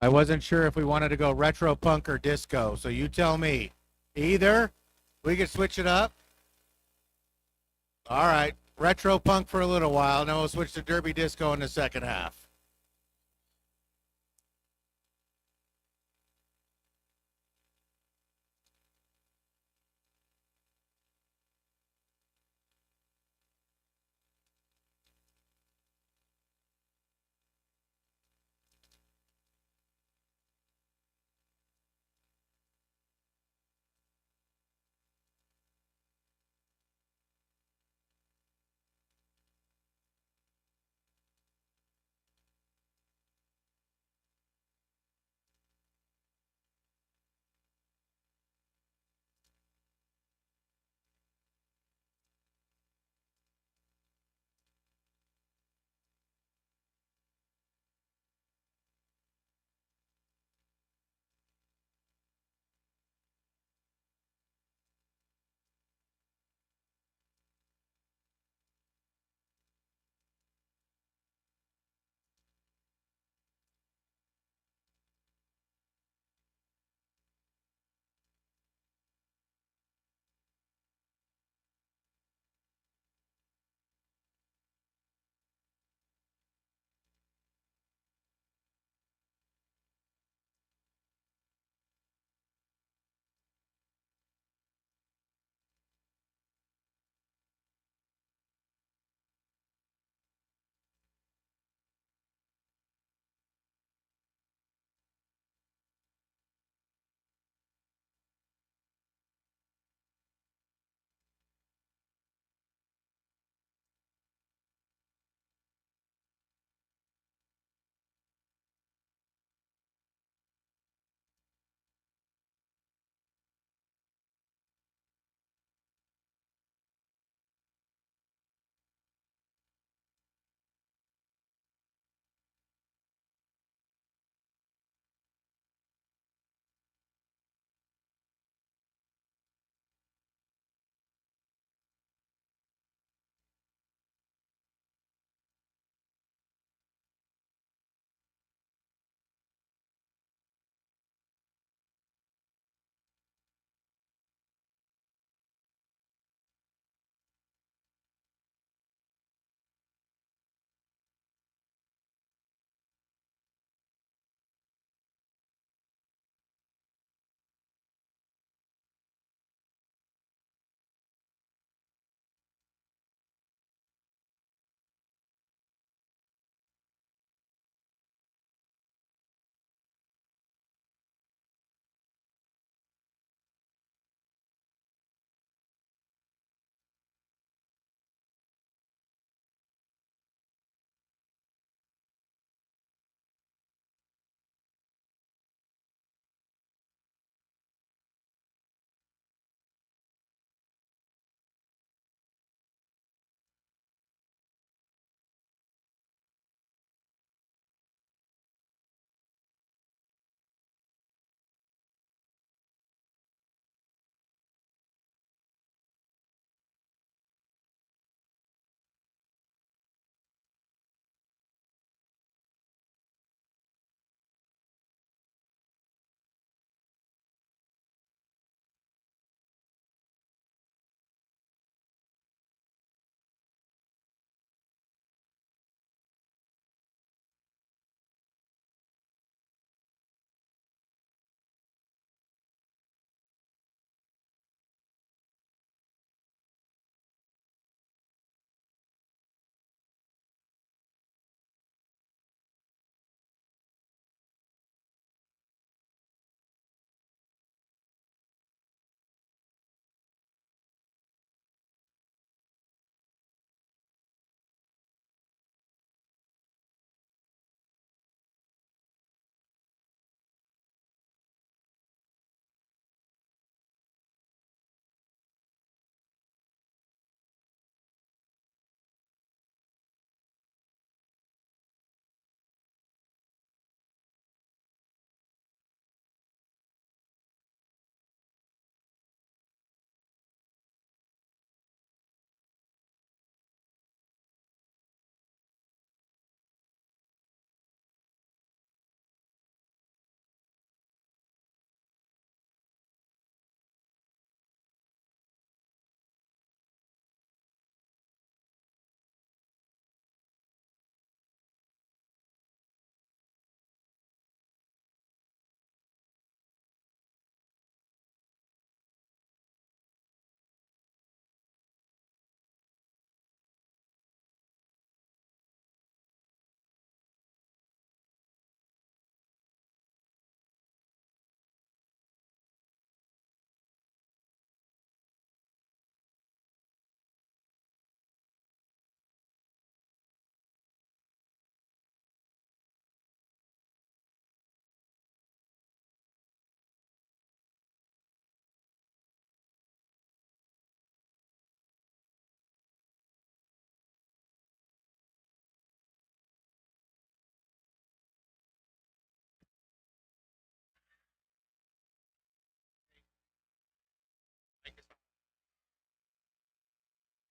I wasn't sure if we wanted to go retro punk or disco, so you tell me. Either. We could switch it up. All right. Retro punk for a little while, then we'll switch to derby disco in the second half.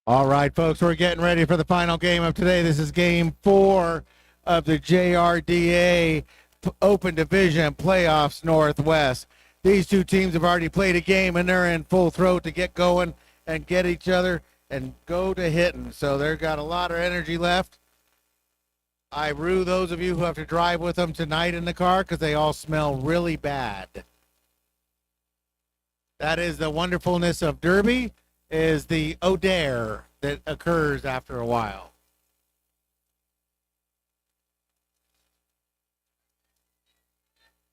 All right, folks, we're getting ready for the final game of today. This is game 4 of the JRDA Open Division Playoffs Northwest. These two teams have already played a game, and they're in full throat to get going and get each other and go to hitting. So they've got a lot of energy left. I rue those of you who have to drive with them tonight in the car because they all smell really bad. That is the wonderfulness of Derby, is the odor that occurs after a while.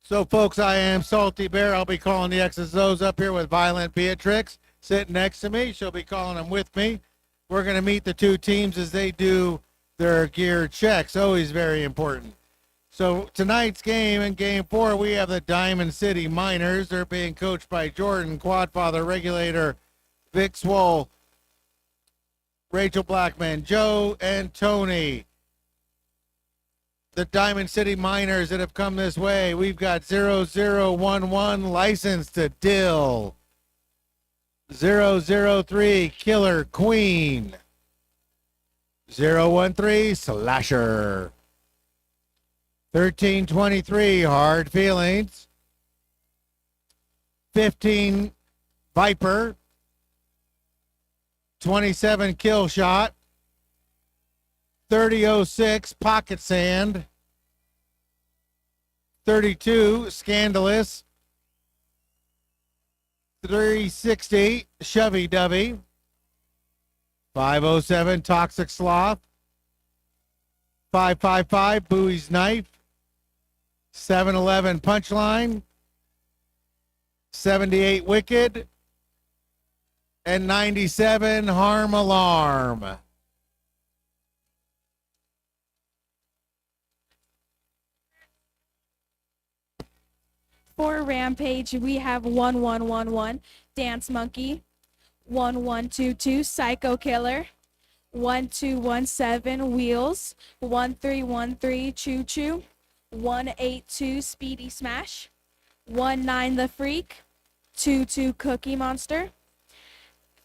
So, folks, I am Salty Bear. I'll be calling the X's and O's up here with Violent Beatrix sitting next to me. She'll be calling them with me. We're going to meet the two teams as they do their gear checks. Always very important. So tonight's game, in game 4, we have the Diamond City Miners. They're being coached by Jordan, Quadfather, Regulator, Vic Swole, Rachel Blackman, Joe, and Tony. The Diamond City Miners that have come this way, we've got 0011 licensed to Dill, 003 Killer Queen, 013 Slasher, 1323 Hard Feelings, 15 Viper, 27 Kill Shot, 3006 Pocket Sand, 32 Scandalous, 360 Shovey Dovey, 507 Toxic Sloth, 555 Bowie's Knife, 711 Punchline, 78 Wicked, and 97 Harm Alarm. For Rampage, we have 1111 Dance Monkey, 1122 Psycho Killer, 1217 Wheels, 1313 Choo Choo, 182 Speedy Smash, 19 The Freak, 22 Cookie Monster,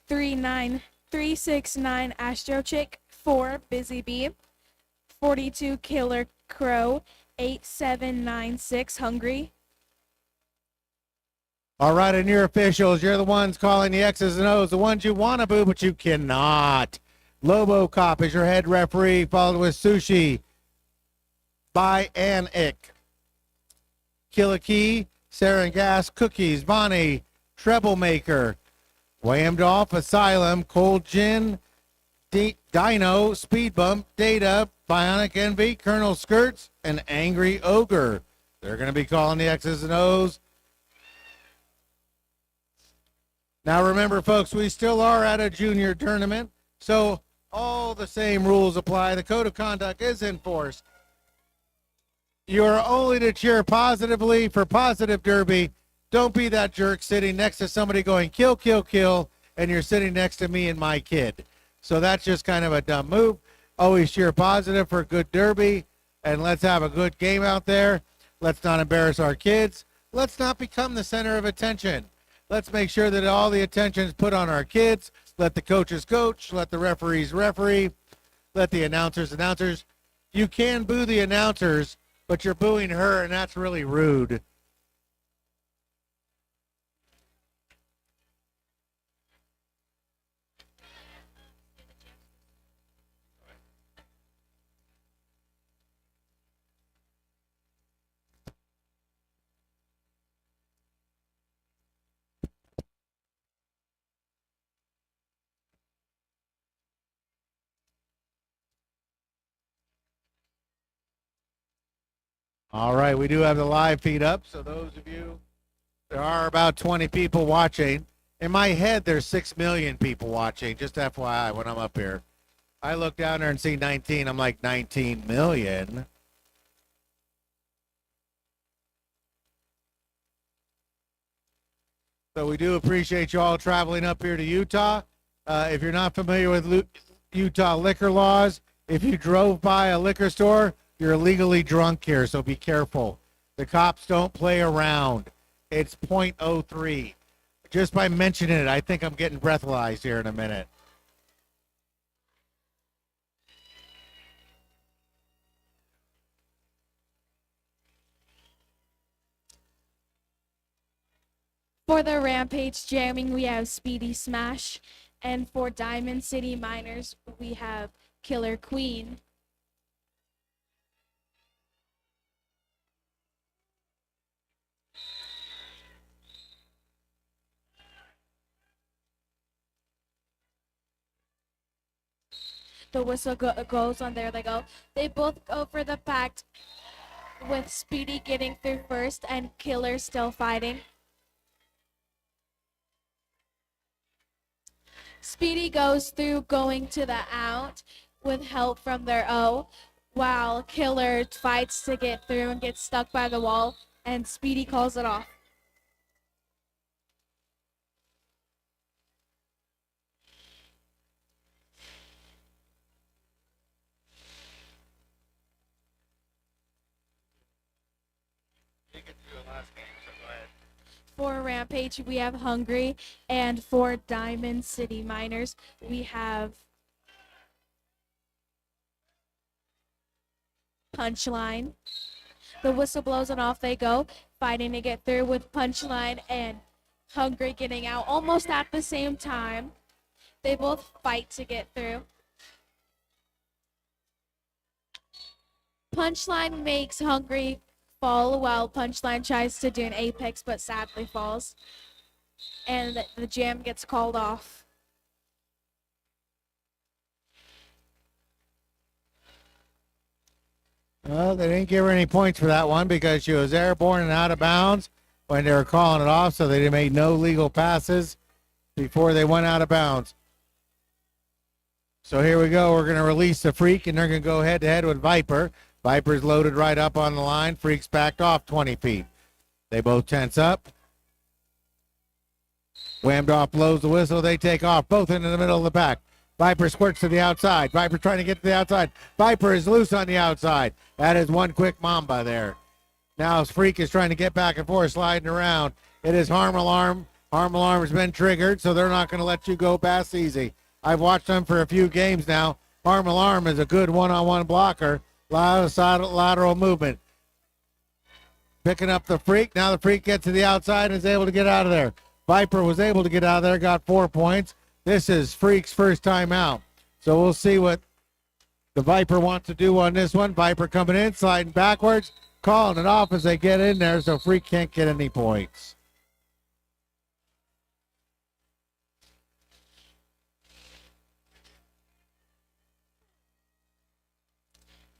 369 Astro Chick, 4 Busy Bee, 42 Killer Crow, 8796 Hungry. All right, and your officials, you're the ones calling the X's and O's, the ones you want to boo, but you cannot. Lobo Cop is your head referee, followed with Sushi by Anik. Killikee, Sarangas, Cookies, Bonnie, Troublemaker, Whammed Asylum, Cold Gin, Dino, Speed Bump, Data, Bionic Envy, Colonel Skirts, and Angry Ogre. They're going to be calling the X's and O's. Now remember, folks, we still are at a junior tournament, so all the same rules apply. The code of conduct is enforced. You are only to cheer positively for Positive Derby. Don't be that jerk sitting next to somebody going, kill, kill, kill, and you're sitting next to me and my kid. So that's just kind of a dumb move. Always cheer positive for good Derby, and let's have a good game out there. Let's not embarrass our kids. Let's not become the center of attention. Let's make sure that all the attention is put on our kids. Let the coaches coach. Let the referees referee. Let the announcers announcers. You can boo the announcers, but you're booing her, and that's really rude. All right, we do have the live feed up, so those of you, there are about 20 people watching. In my head, there's 6 million people watching, just FYI, when I'm up here. I look down there and see 19, I'm like, 19 million? So we do appreciate you all traveling up here to Utah. If you're not familiar with Utah liquor laws, if you drove by a liquor store, you're illegally drunk here, so be careful. The cops don't play around. It's .03. Just by mentioning it, I think I'm getting breathalyzed here in a minute. For the Rampage jamming, we have Speedy Smash. And for Diamond City Miners, we have Killer Queen. The whistle goes on there. They go. They both go for the pact, with Speedy getting through first and Killer still fighting. Speedy goes through, going to the out with help from their O, while Killer fights to get through and gets stuck by the wall, and Speedy calls it off. For Rampage, we have Hungry, and for Diamond City Miners, we have Punchline. The whistle blows and off they go, fighting to get through with Punchline and Hungry getting out almost at the same time. They both fight to get through. Punchline makes Hungry fall while Punchline tries to do an apex but sadly falls. And the jam gets called off. Well, they didn't give her any points for that one because she was airborne and out of bounds when they were calling it off, so they made no legal passes before they went out of bounds. So here we go. We're going to release the Freak, and they're going to go head-to-head with Viper. Viper's loaded right up on the line. Freak's backed off 20 feet. They both tense up. Whammed off blows the whistle. They take off, both into the middle of the pack. Viper squirts to the outside. Viper trying to get to the outside. Viper is loose on the outside. That is one quick mamba there. Now Freak is trying to get back and forth, sliding around. It is Harm Alarm. Harm Alarm has been triggered, so they're not going to let you go past easy. I've watched them for a few games now. Harm Alarm is a good one-on-one blocker. Lateral movement. Picking up the Freak. Now the Freak gets to the outside and is able to get out of there. Viper was able to get out of there, got 4 points. This is Freak's first time out. So we'll see what the Viper wants to do on this one. Viper coming in, sliding backwards, calling it off as they get in there, so Freak can't get any points.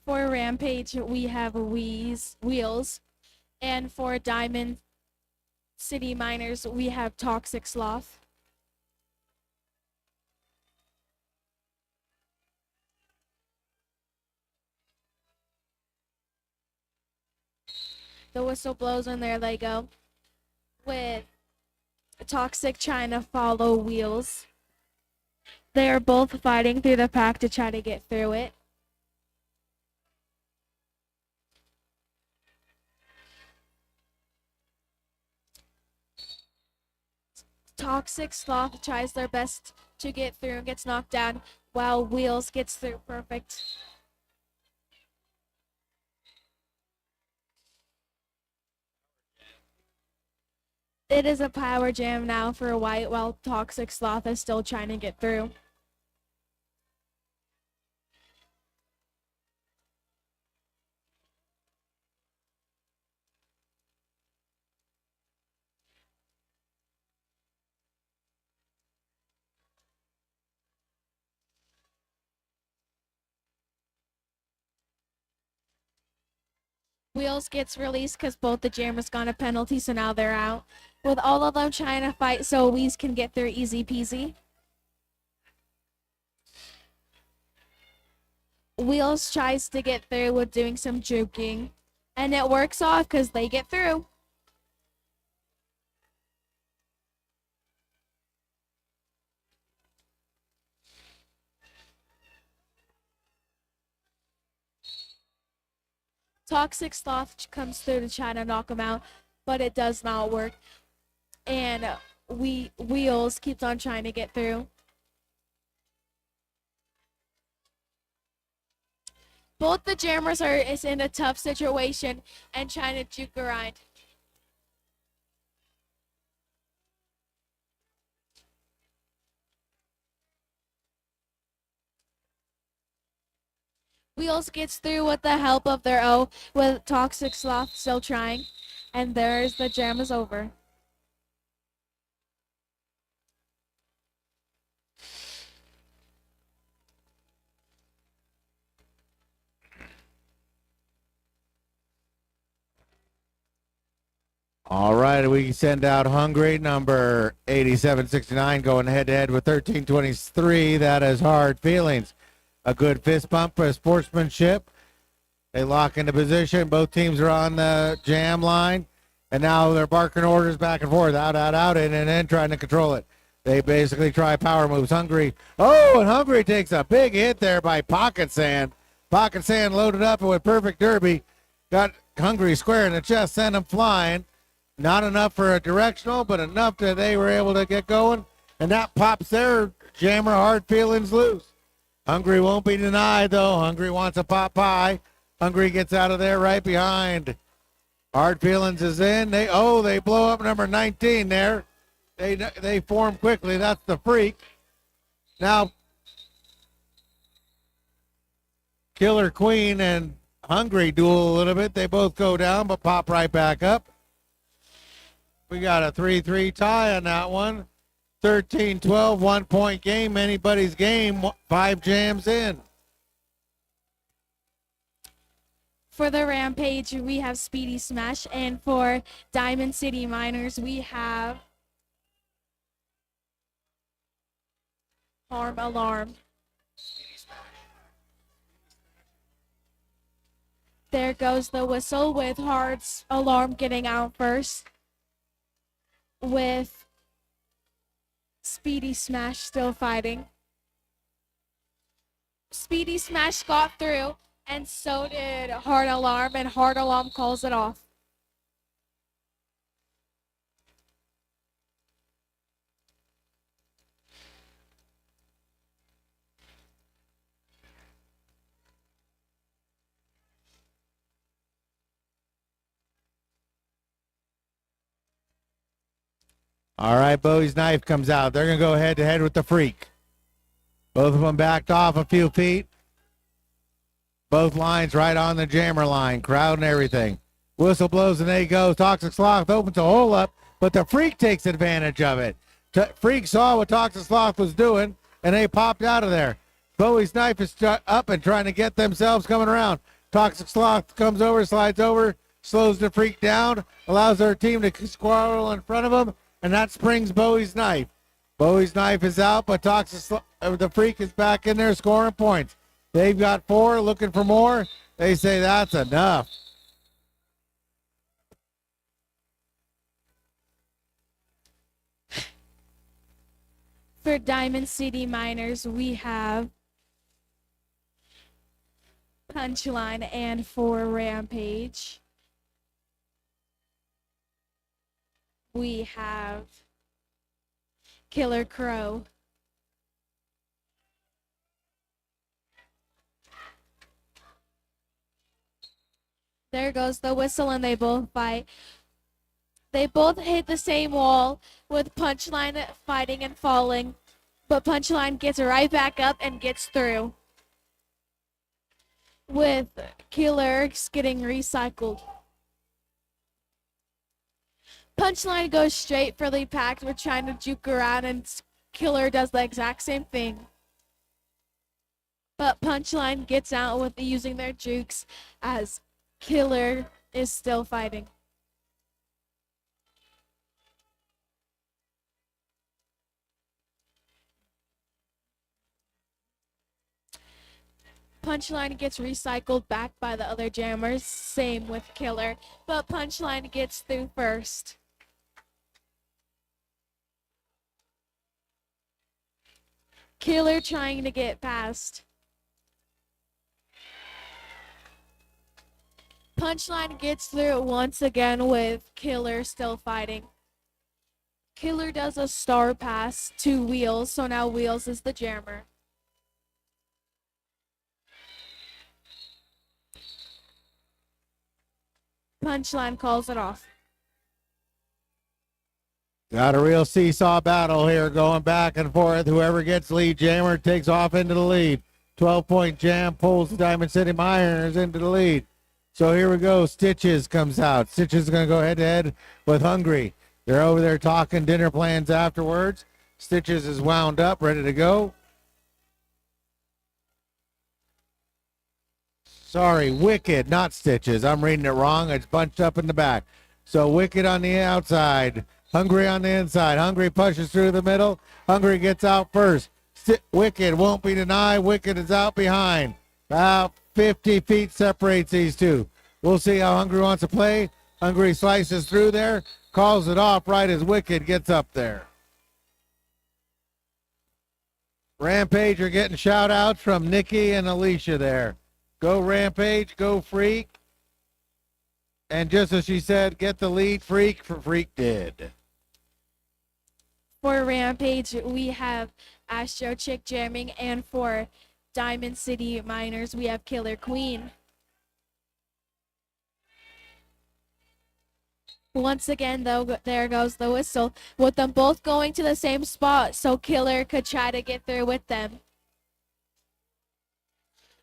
For Rampage, we have Wheels. And for Diamond City Miners, we have Toxic Sloth. The whistle blows and there they go. With Toxic trying to follow Wheels. They are both fighting through the pack to try to get through it. Toxic Sloth tries their best to get through and gets knocked down, while Wheels gets through perfect. It is a power jam now for White, while Toxic Sloth is still trying to get through. Wheels gets released because both the jammers got a penalty, so now they're out. With all of them trying to fight so Wheeze can get through easy peasy. Wheels tries to get through with doing some juking, and it works off because they get through. Toxic Sloth comes through to try to knock him out, but it does not work. And Wheels keeps on trying to get through. Both the jammers is in a tough situation and trying to juke grind. Wheels gets through with the help of their O, with Toxic Sloth still trying. And there's the jam is over. All right, we send out Hungry, number 8769, going head-to-head with 1323. That is Hard Feelings. A good fist bump for sportsmanship. They lock into position. Both teams are on the jam line. And now they're barking orders back and forth, out, in and in, trying to control it. They basically try power moves. Hungry. Oh, and Hungry takes a big hit there by Pocket Sand. Pocket Sand loaded up with perfect derby. Got Hungry square in the chest, sent him flying. Not enough for a directional, but enough that they were able to get going. And that pops their jammer Hard Feelings loose. Hungry won't be denied, though. Hungry wants a pot pie. Hungry gets out of there right behind. Hard Feelings is in. They blow up number 19 there. They form quickly. That's the Freak. Now, Killer Queen and Hungry duel a little bit. They both go down, but pop right back up. We got a 3-3 tie on that one. 13-12, 1-point game. Anybody's game. 5 jams in. For the Rampage, we have Speedy Smash. And for Diamond City Miners, we have Harm Alarm. There goes the whistle with Hard's Alarm getting out first, with Speedy Smash still fighting. Speedy Smash got through, and so did Hard Alarm, and Hard Alarm calls it off. All right, Bowie's Knife comes out. They're going to go head-to-head with the Freak. Both of them backed off a few feet. Both lines right on the jammer line. Crowd and everything. Whistle blows and they go. Toxic Sloth opens a hole up, but the Freak takes advantage of it. Freak saw what Toxic Sloth was doing, and they popped out of there. Bowie's Knife is up and trying to get themselves coming around. Toxic Sloth comes over, slides over, slows the Freak down, allows their team to squirrel in front of them, and that springs Bowie's Knife. Bowie's Knife is out, but the Freak is back in there scoring points. They've got 4, looking for more. They say that's enough. For Diamond City Miners, we have Punchline, and for Rampage, we have Killer Crow. There goes the whistle, and they both fight. They both hit the same wall, with Punchline fighting and falling, but Punchline gets right back up and gets through, with Killer getting recycled. Punchline goes straight for the pack. We're trying to juke around, and Killer does the exact same thing. But Punchline gets out with using their jukes, as Killer is still fighting. Punchline gets recycled back by the other jammers, same with Killer, but Punchline gets through first. Killer trying to get past. Punchline gets through once again with Killer still fighting. Killer does a star pass to Wheels, so now Wheels is the jammer. Punchline calls it off. Got a real seesaw battle here going back and forth. Whoever gets lead jammer takes off into the lead. 12-point jam pulls the Diamond City Miners into the lead. So here we go. Stitches comes out. Stitches is going to go head-to-head with Hungry. They're over there talking dinner plans afterwards. Stitches is wound up, ready to go. Sorry, Wicked, not Stitches. I'm reading it wrong. It's bunched up in the back. So Wicked on the outside. Hungry on the inside. Hungry pushes through the middle. Hungry gets out first. Wicked won't be denied. Wicked is out behind. About 50 feet separates these two. We'll see how Hungry wants to play. Hungry slices through there, calls it off right as Wicked gets up there. Rampage are getting shout outs from Nikki and Alicia there. Go Rampage, go Freak. And just as she said, get the lead, Freak, for Freak did. For Rampage, we have Astro Chick jamming, and for Diamond City Miners, we have Killer Queen. Once again, though, there goes the whistle, with them both going to the same spot, so Killer could try to get through with them.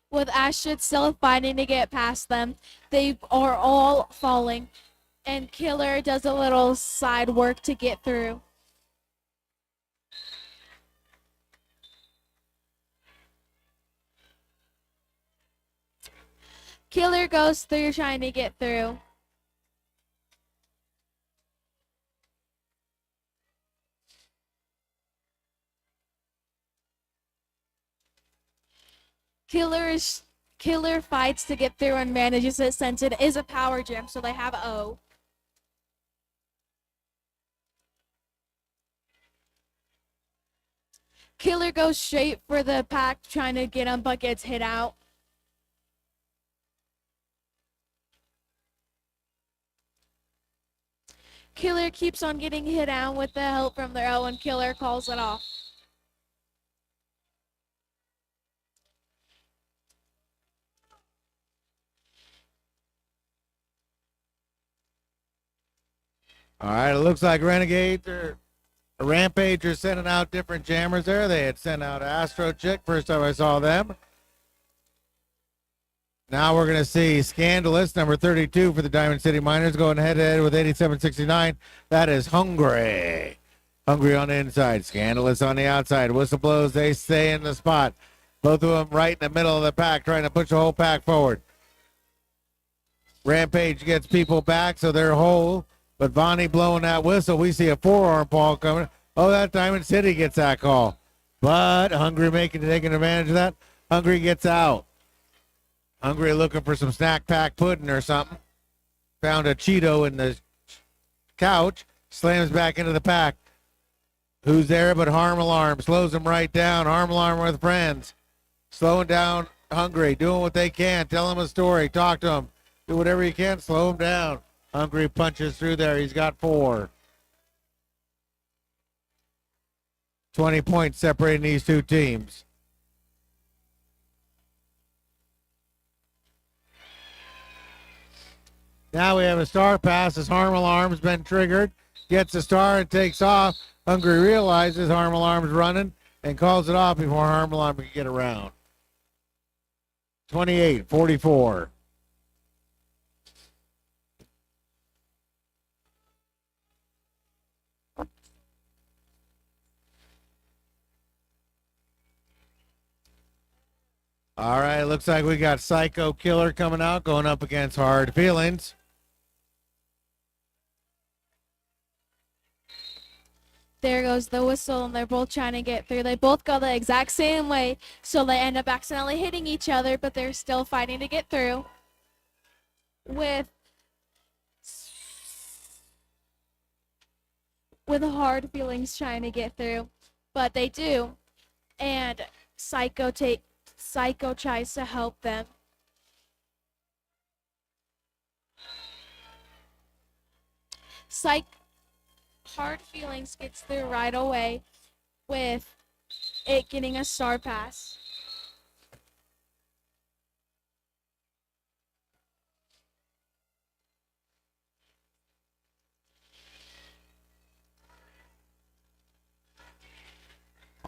With Astrid still fighting to get past them, they are all falling, and Killer does a little side work to get through. Killer goes through trying to get through. Killer fights to get through and manages it since it is a power gem, so they have O. Killer goes straight for the pack trying to get him, but gets hit out. Killer keeps on getting hit out with the help from their O, and Killer calls it off. All right, it looks like Renegades or Rampage are sending out different jammers there. They had sent out Astro Chick, first time I saw them. Now we're going to see Scandalous, number 32 for the Diamond City Miners, going head-to-head with 8769. That is Hungry. Hungry on the inside, Scandalous on the outside. Whistle blows, they stay in the spot. Both of them right in the middle of the pack, trying to push the whole pack forward. Rampage gets people back, so they're whole. But Vonnie blowing that whistle, we see a forearm ball coming. Oh, that Diamond City gets that call. But Hungry taking advantage of that. Hungry gets out. Hungry looking for some snack pack pudding or something. Found a Cheeto in the couch. Slams back into the pack. Who's there but Harm Alarm? Slows him right down. Harm Alarm with friends. Slowing down Hungry. Doing what they can. Tell him a story. Talk to him. Do whatever you can. Slow him down. Hungry punches through there. He's got 4. 20 points separating these two teams. Now we have a star pass as Harm Alarm's been triggered. Gets a star and takes off. Hungry realizes Harm Alarm's running and calls it off before Harm Alarm can get around. 28-44. All right, looks like we got Psycho Killer coming out, going up against Hard Feelings. There goes the whistle, and they're both trying to get through. They both go the exact same way, so they end up accidentally hitting each other, but they're still fighting to get through. With Hard Feelings trying to get through, but they do, and Psycho tries to help them. Hard Feelings gets through right away with it getting a star pass.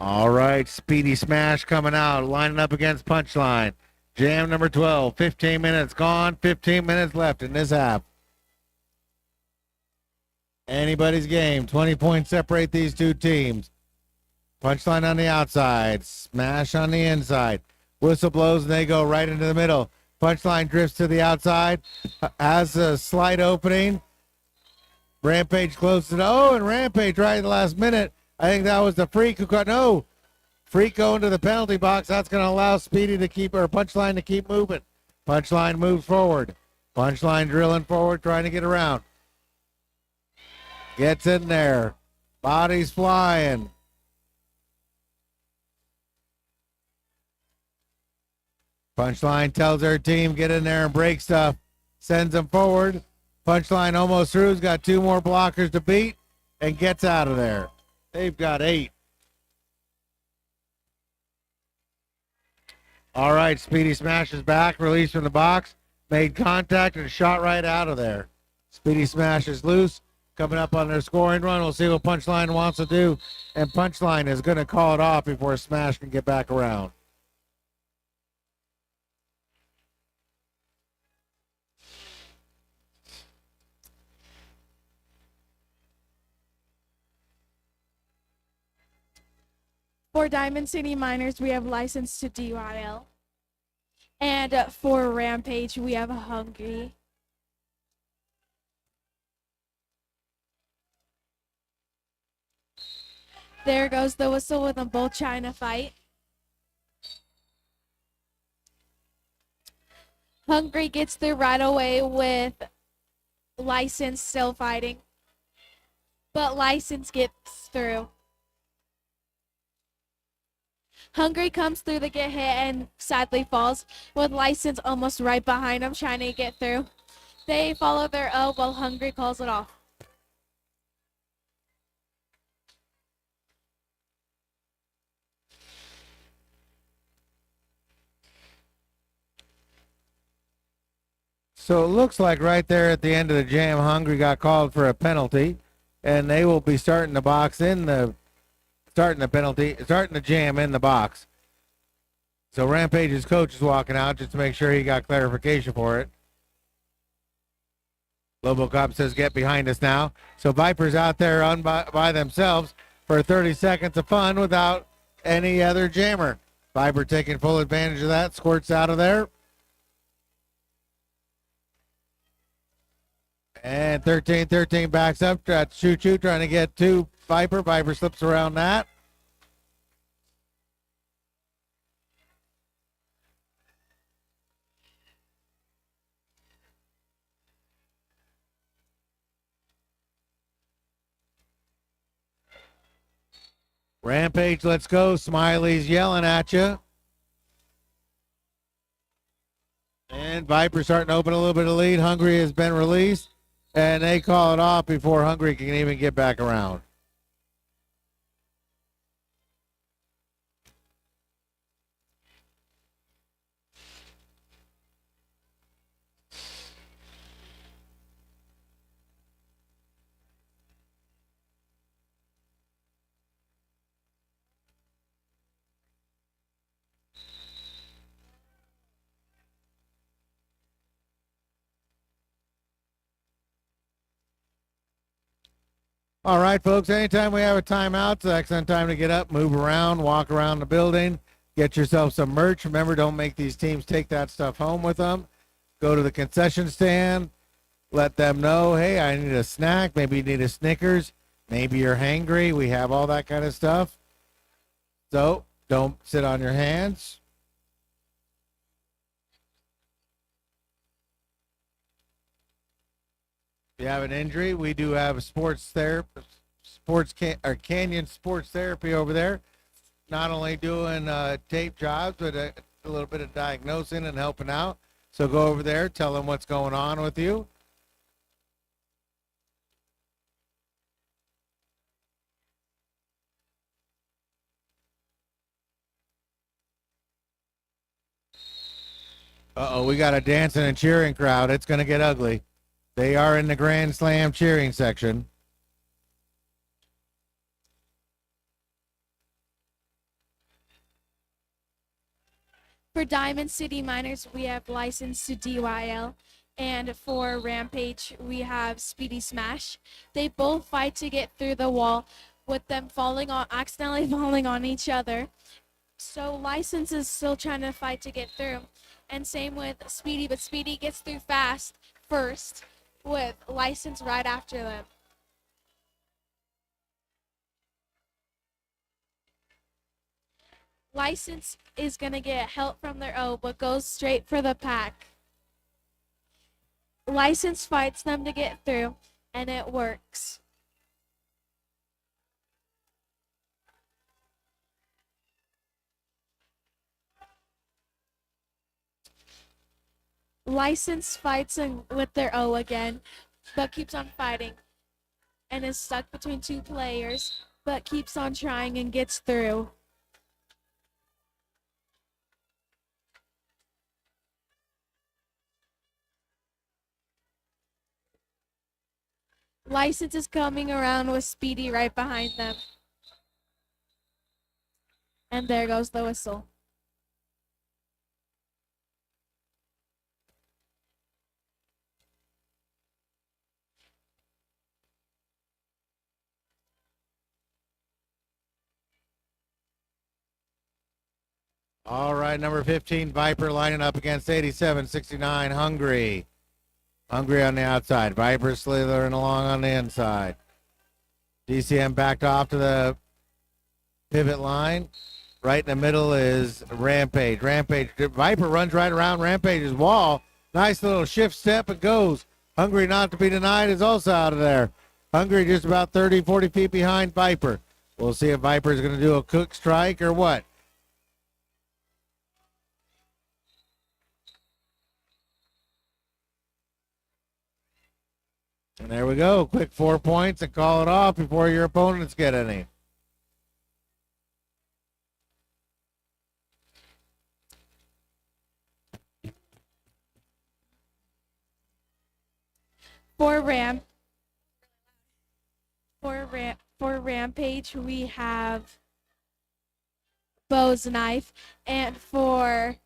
All right, Speedy Smash coming out, lining up against Punchline. Jam number 12, 15 minutes gone, 15 minutes left in this half. Anybody's game. 20 points separate these two teams. Punchline on the outside, Smash on the inside. Whistle blows and they go right into the middle. Punchline drifts to the outside, has a slight opening. Rampage closes it. Oh, and Rampage right in the last minute. I think that was the Freak who got no. Freak going to the penalty box. That's going to allow Speedy to keep, or Punchline to keep moving. Punchline moves forward. Punchline drilling forward, trying to get around. Gets in there. Bodies flying. Punchline tells her team, get in there and break stuff. Sends them forward. Punchline almost through. Has got two more blockers to beat and gets out of there. They've got 8. All right, Speedy smashes back, released from the box, made contact and shot right out of there. Speedy Smash is loose, coming up on their scoring run. We'll see what Punchline wants to do, and Punchline is going to call it off before Smash can get back around. For Diamond City Miners, we have License to DYL. And for Rampage, we have Hungry. There goes the whistle with them both trying to fight. Hungry gets through right away with License still fighting. But License gets through. Hungry comes through to get hit and sadly falls, with License almost right behind him trying to get through. They follow their O while Hungry calls it off. So it looks like right there at the end of the jam, Hungry got called for a penalty, and they will be starting the box in the starting the jam in the box. So Rampage's coach is walking out just to make sure he got clarification for it. Lobocop says, get behind us now. So Viper's out there by themselves for 30 seconds of fun without any other jammer. Viper taking full advantage of that, squirts out of there. And 13-13 backs up. Choo-Choo trying to get to Viper. Viper slips around that. Rampage, let's go. Smiley's yelling at you. And Viper starting to open a little bit of lead. Hungry has been released. And they call it off before Hungry can even get back around. All right, folks, anytime we have a timeout, it's an excellent time to get up, move around, walk around the building, get yourself some merch. Remember, don't make these teams take that stuff home with them. Go to the concession stand, let them know, hey, I need a snack. Maybe you need a Snickers. Maybe you're hangry. We have all that kind of stuff. So don't sit on your hands. If you have an injury, we do have a sports therapist, Canyon Sports Therapy over there. Not only doing tape jobs, but a little bit of diagnosing and helping out. So go over there, tell them what's going on with you. Uh-oh, we got a dancing and cheering crowd. It's going to get ugly. They are in the Grand Slam cheering section. For Diamond City Miners, we have License to DYL. And for Rampage, we have Speedy Smash. They both fight to get through the wall with them accidentally falling on each other. So License is still trying to fight to get through. And same with Speedy, but Speedy gets through fast first with License right after them. License is going to get help from their O, but goes straight for the pack. License fights them to get through, and it works. License fights with their O again, but keeps on fighting, and is stuck between two players, but keeps on trying and gets through. License is coming around with Speedy right behind them. And there goes the whistle. All right, number 15, Viper lining up against 87-69, Hungry. Hungry on the outside. Viper slithering along on the inside. DCM backed off to the pivot line. Right in the middle is Rampage. Viper runs right around Rampage's wall. Nice little shift step and goes. Hungry not to be denied is also out of there. Hungry just about 30, 40 feet behind Viper. We'll see if Viper is going to do a quick strike or what. And there we go. Quick 4 points and call it off before your opponents get any. For Rampage, we have Bo's Knife. And for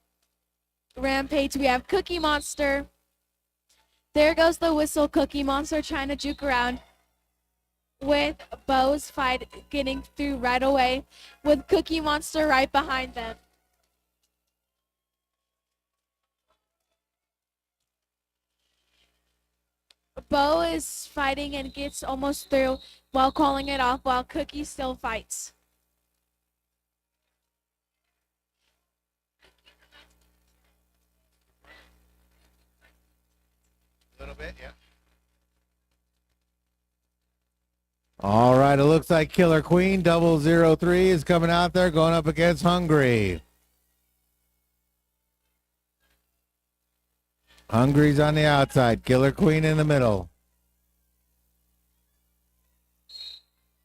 Rampage, we have Cookie Monster. There goes the whistle. Cookie Monster trying to juke around with Bo's fight getting through right away with Cookie Monster right behind them. Bo is fighting and gets almost through while calling it off while Cookie still fights. Little bit, yeah. All right, it looks like Killer Queen 003 is coming out there going up against Hungry. Hungry's on the outside, Killer Queen in the middle.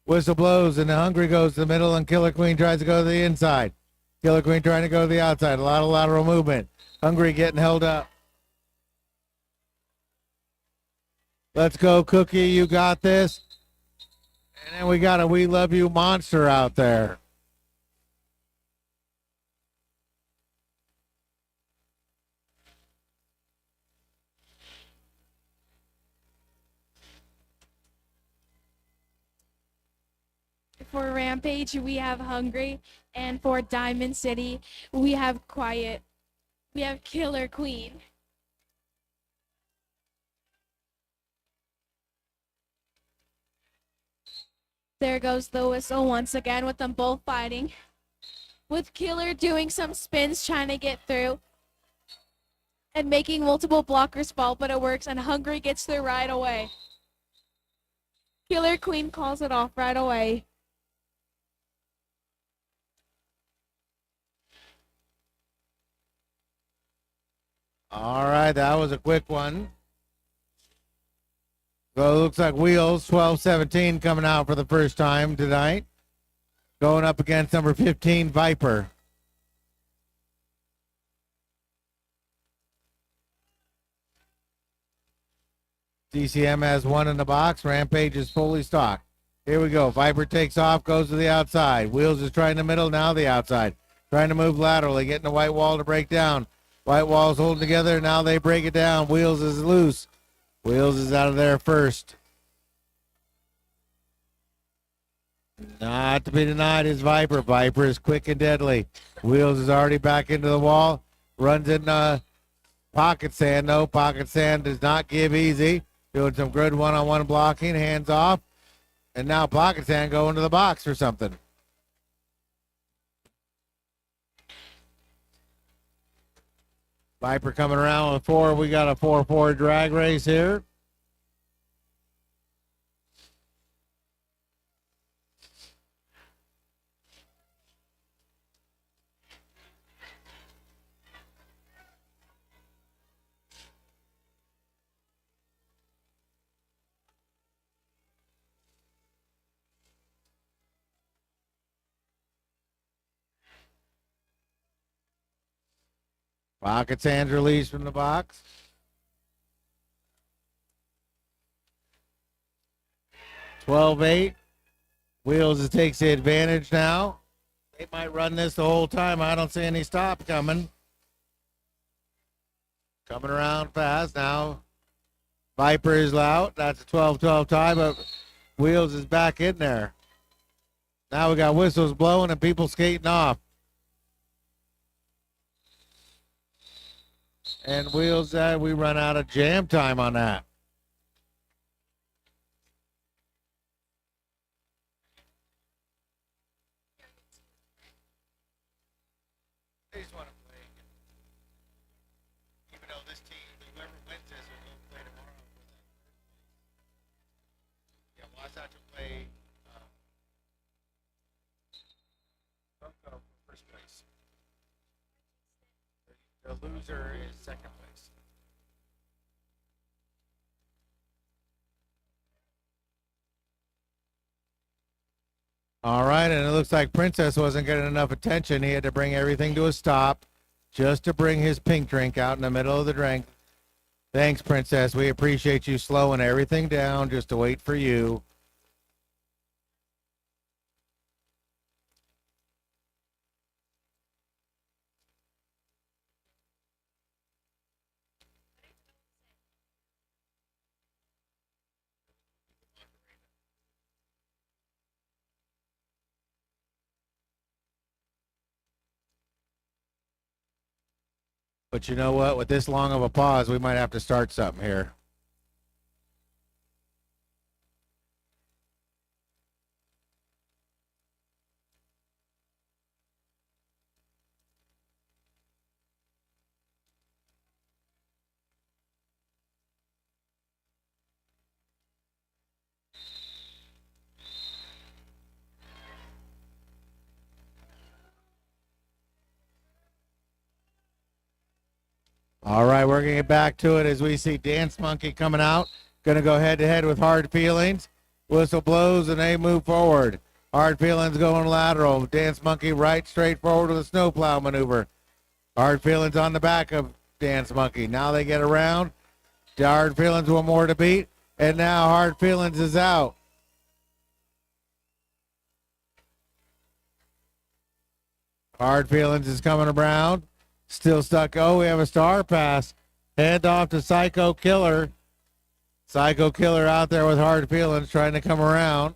Whistle blows and the Hungry goes to the middle and Killer Queen tries to go to the inside. Killer Queen trying to go to the outside. A lot of lateral movement. Hungry getting held up. Let's go, Cookie. You got this. And then we got a We Love You monster out there. For Rampage, we have Hungry. And for Diamond City, we have Quiet. We have Killer Queen. There goes the whistle once again with them both fighting. With Killer doing some spins trying to get through. And making multiple blockers fall, but it works and Hungry gets through right away. Killer Queen calls it off right away. All right, that was a quick one. So it looks like Wheels 12-17 coming out for the first time tonight. Going up against number 15, Viper. DCM has one in the box. Rampage is fully stocked. Here we go. Viper takes off, goes to the outside. Wheels is trying the middle, now the outside. trying to move laterally, getting the white wall to break down. White wall's holding together. Now they break it down. Wheels is loose. Wheels is out of there first. Not to be denied is Viper. Viper is quick and deadly. Wheels is already back into the wall. Runs in pocket sand. No, pocket sand does not give easy. Doing some good one-on-one blocking. Hands off. And now pocket sand going to the box or something. Viper coming around with 4. We got a 4-4 drag race here. Pocket sand's released from the box. 12-8. Wheels takes the advantage now. They might run this the whole time. I don't see any stop coming. Coming around fast now. Viper is out. That's a 12-12 tie, but Wheels is back in there. Now we got whistles blowing and people skating off. And Wheels, we run out of jam time on that. They just want to play. Even though this team, whoever wins this, will play tomorrow. Yeah, Wasatch will play first place. The loser is second place. All right, and it looks like Princess wasn't getting enough attention. He had to bring everything to a stop just to bring his pink drink out in the middle of the drink. Thanks, Princess. We appreciate you slowing everything down just to wait for you. But you know what? With this long of a pause, we might have to start something here. All right, we're going to get back to it as we see Dance Monkey coming out. Going to go head-to-head with Hard Feelings. Whistle blows, and they move forward. Hard Feelings going lateral. Dance Monkey right straight forward with a snowplow maneuver. Hard Feelings on the back of Dance Monkey. Now they get around. Hard Feelings one more to beat. And now Hard Feelings is out. Hard Feelings is coming around. Still stuck. Oh, we have a star pass. Hand off to Psycho Killer. Psycho Killer out there with Hard Feelings trying to come around.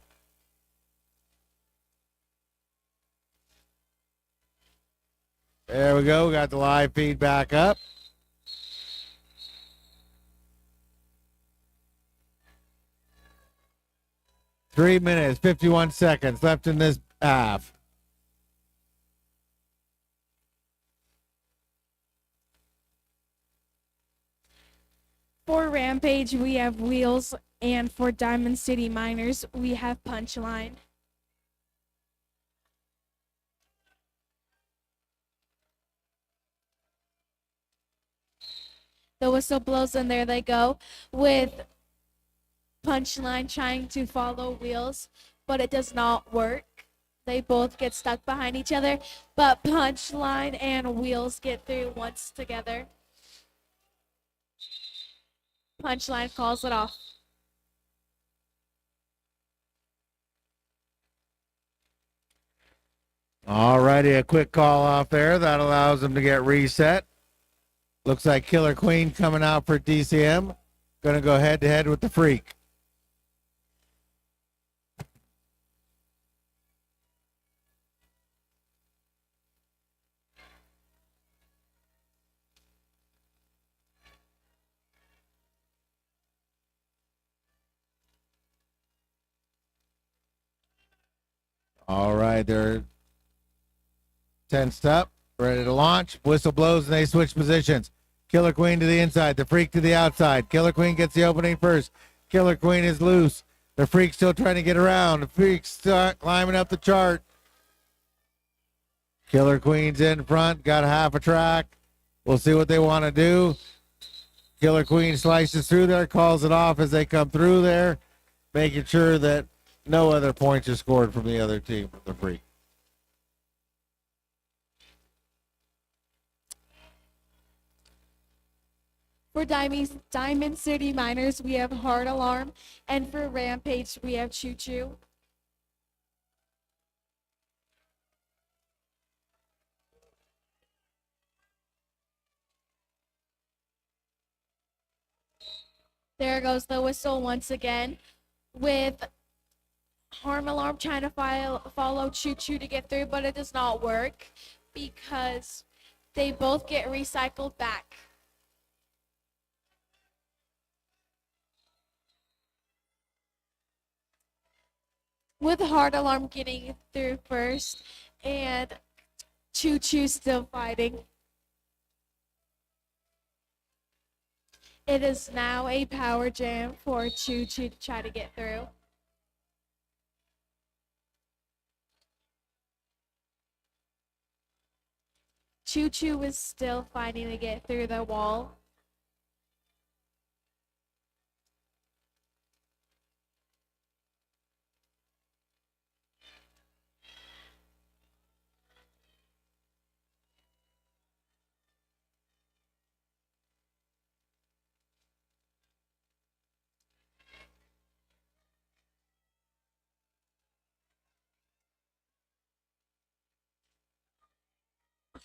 There we go. We got the live feed back up. Three minutes, 51 seconds left in this half. For Rampage, we have Wheels, and for Diamond City Miners, we have Punchline. The whistle blows, and there they go, with Punchline trying to follow Wheels, but it does not work. They both get stuck behind each other, but Punchline and Wheels get through once together. Punchline calls it off. All righty, a quick call off there. That allows them to get reset. Looks like Killer Queen coming out for DCM. Going to go head to head with the Freak. All right, they're tensed up, ready to launch. Whistle blows and they switch positions. Killer Queen to the inside, the Freak to the outside. Killer Queen gets the opening first. Killer Queen is loose. The Freak's still trying to get around. The Freak's still climbing up the chart. Killer Queen's in front, got half a track. We'll see what they want to do. Killer Queen slices through there, calls it off as they come through there, making sure that no other points are scored from the other team, from the Freak. For Diamond City Miners, we have Heart Alarm, and for Rampage, we have Choo Choo. There goes the whistle once again, with Harm Alarm trying to follow Choo Choo to get through, but it does not work because they both get recycled back. With Heart Alarm getting through first and Choo Choo still fighting. It is now a power jam for Choo Choo to try to get through. Choo Choo is still fighting to get through the wall.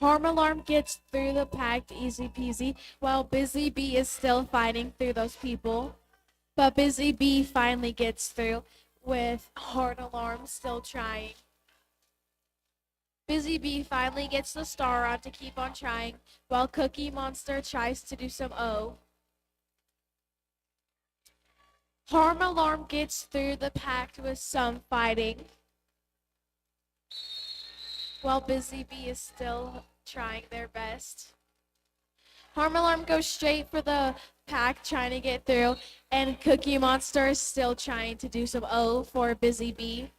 Harm Alarm gets through the pack easy peasy, while Busy Bee is still fighting through those people. But Busy Bee finally gets through, with Heart Alarm still trying. Busy Bee finally gets the star on to keep on trying, while Cookie Monster tries to do some O. Harm Alarm gets through the pack with some fighting, while Busy Bee is still trying their best. Harm Alarm goes straight for the pack, trying to get through, and Cookie Monster is still trying to do some O for Busy Bee.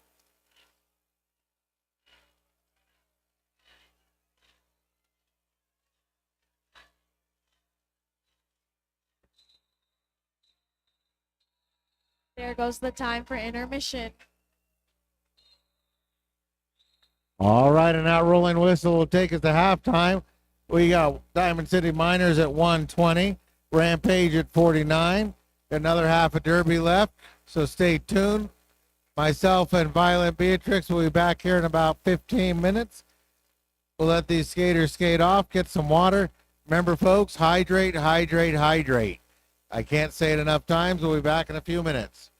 There goes the time for intermission. All right, and that rolling whistle will take us to halftime. We got Diamond City Miners at 120, Rampage at 49. Another half of Derby left, so stay tuned. Myself and Violent Beatrix will be back here in about 15 minutes. We'll let these skaters skate off, get some water. Remember, folks, hydrate, hydrate, hydrate. I can't say it enough times. We'll be back in a few minutes.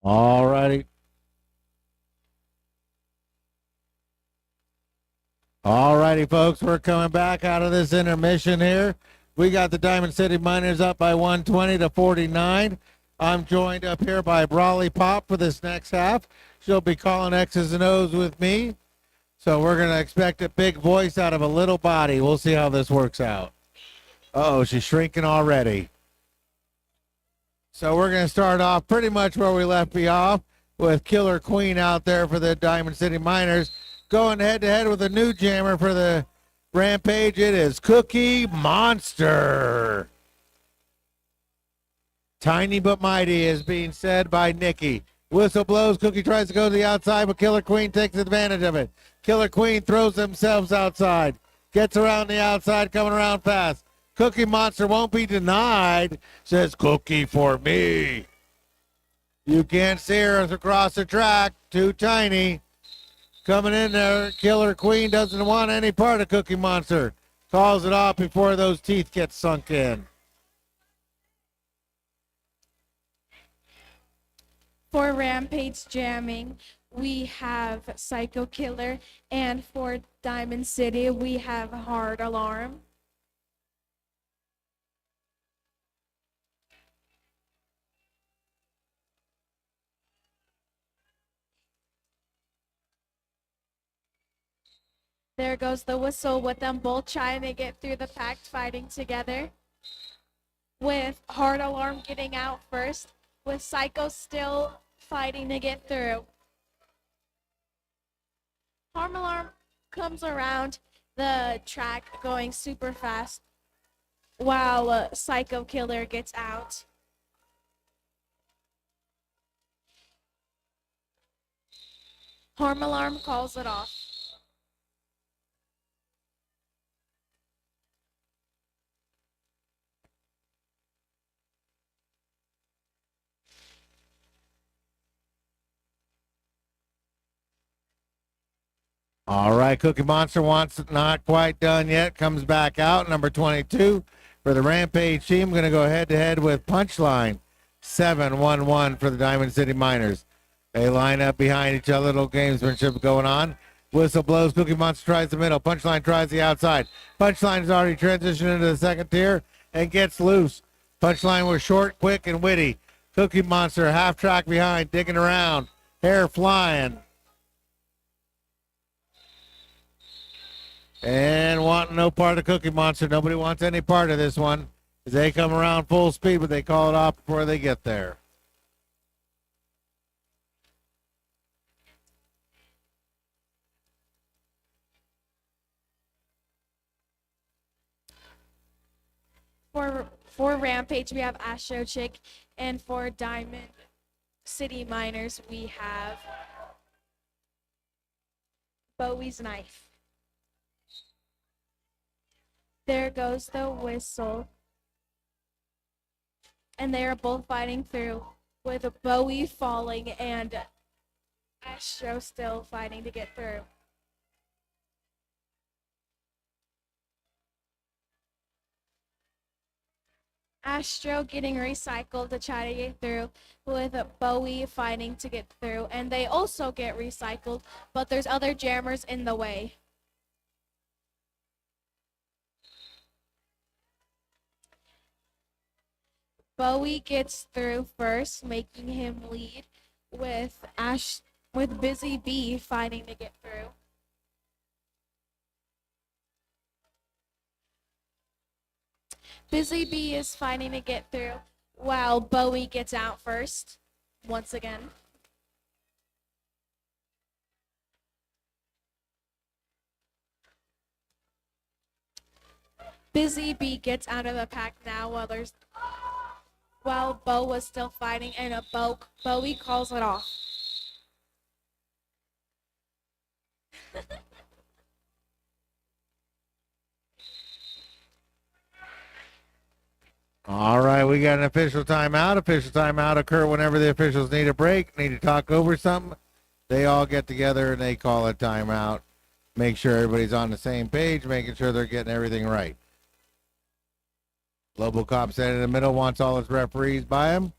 All righty. All righty, folks. We're coming back out of this intermission here. We got the Diamond City Miners up by 120 to 49. I'm joined up here by Brawley Pop for this next half. She'll be calling X's and O's with me. So we're going to expect a big voice out of a little body. We'll see how this works out. Uh-oh, she's shrinking already. So we're going to start off pretty much where we left off with Killer Queen out there for the Diamond City Miners. Going head-to-head with a new jammer for the Rampage. It is Cookie Monster. Tiny but mighty is being said by Nikki. Whistle blows. Cookie tries to go to the outside, but Killer Queen takes advantage of it. Killer Queen throws themselves outside. Gets around the outside, coming around fast. Cookie Monster won't be denied. Says Cookie for me. You can't see her across the track. Too tiny. Coming in there, Killer Queen doesn't want any part of Cookie Monster. Calls it off before those teeth get sunk in. For Rampage jamming, we have Psycho Killer, and for Diamond City, we have Hard Alarm. There goes the whistle with them both trying to get through the pack, fighting together. With Hard Alarm getting out first, with Psycho still fighting to get through. Hard Alarm comes around the track going super fast while Psycho Killer gets out. Hard Alarm calls it off. All right, Cookie Monster wants it not quite done yet. Comes back out, number 22 for the Rampage team. Going to go head-to-head with Punchline, 7-1-1 for the Diamond City Miners. They line up behind each other, little gamesmanship going on. Whistle blows, Cookie Monster tries the middle. Punchline tries the outside. Punchline has already transitioned into the second tier and gets loose. Punchline was short, quick, and witty. Cookie Monster half track behind, digging around, hair flying. And wanting no part of Cookie Monster. Nobody wants any part of this one. As they come around full speed, but they call it off before they get there. For Rampage, we have Astro Chick, and for Diamond City Miners, we have Bowie's Knife. There goes the whistle. And they are both fighting through with Bowie falling and Astro still fighting to get through. Astro getting recycled to try to get through with Bowie fighting to get through. And they also get recycled, but there's other jammers in the way. Bowie gets through first, making him lead with Busy Bee fighting to get through. Busy Bee is fighting to get through while Bowie gets out first, once again. Busy Bee gets out of the pack now while Bo was still fighting, and Bowie calls it off. All right, we got an official timeout. Official timeout occur whenever the officials need a break, need to talk over something. They all get together and they call a timeout. Make sure everybody's on the same page, making sure they're getting everything right. Lobo Cop standing in the middle wants all his referees by him.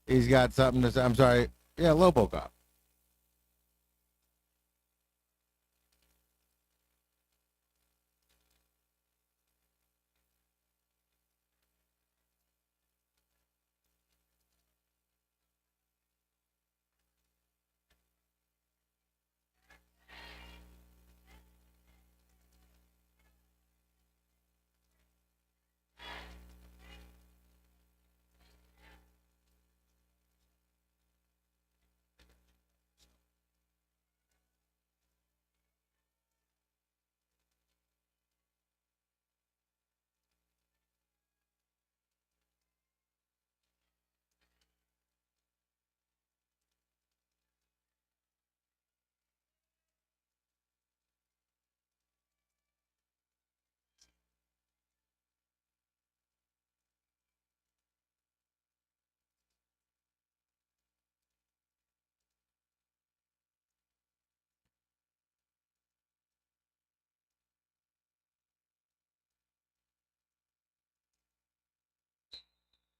He's got something to say. I'm sorry. Yeah, Lobo Cop.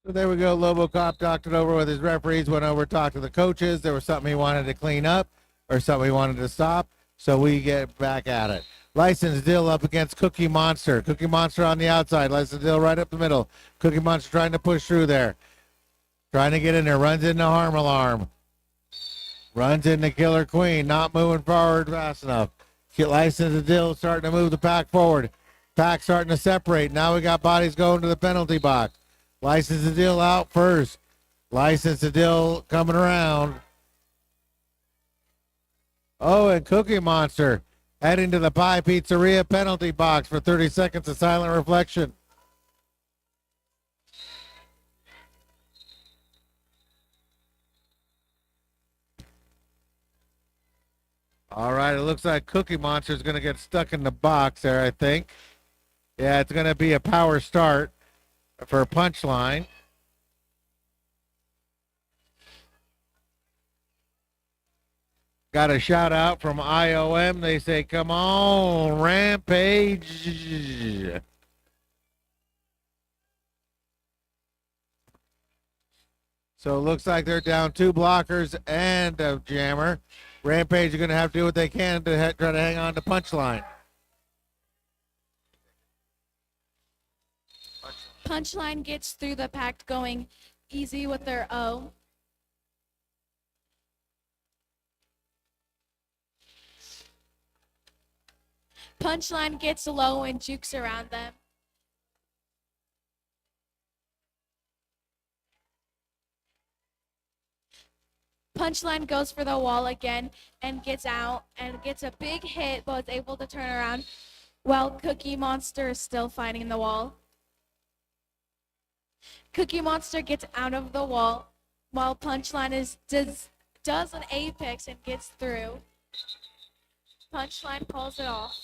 So there we go. Lobo Cop talked it over with his referees, went over, talked to the coaches. There was something he wanted to clean up or something he wanted to stop. So we get back at it. License Deal up against Cookie Monster. Cookie Monster on the outside. License Deal right up the middle. Cookie Monster trying to push through there. Trying to get in there. Runs into Harm Alarm. Runs into Killer Queen. Not moving forward fast enough. License Deal starting to move the pack forward. Pack starting to separate. Now we got bodies going to the penalty box. License the Deal out first. License the Deal coming around. Oh, and Cookie Monster heading to the Pie Pizzeria penalty box for 30 seconds of silent reflection. All right, it looks like Cookie Monster is going to get stuck in the box there, I think. Yeah, it's going to be a power start for Punchline. Got a shout out from IOM. They say, come on, Rampage. So it looks like they're down 2 blockers and a jammer. Rampage are going to have to do what they can to try to hang on to Punchline. Punchline gets through the pack going easy with their O. Punchline gets low and jukes around them. Punchline goes for the wall again and gets out and gets a big hit, but is able to turn around while Cookie Monster is still fighting the wall. Cookie Monster gets out of the wall while Punchline does an apex and gets through. Punchline pulls it off.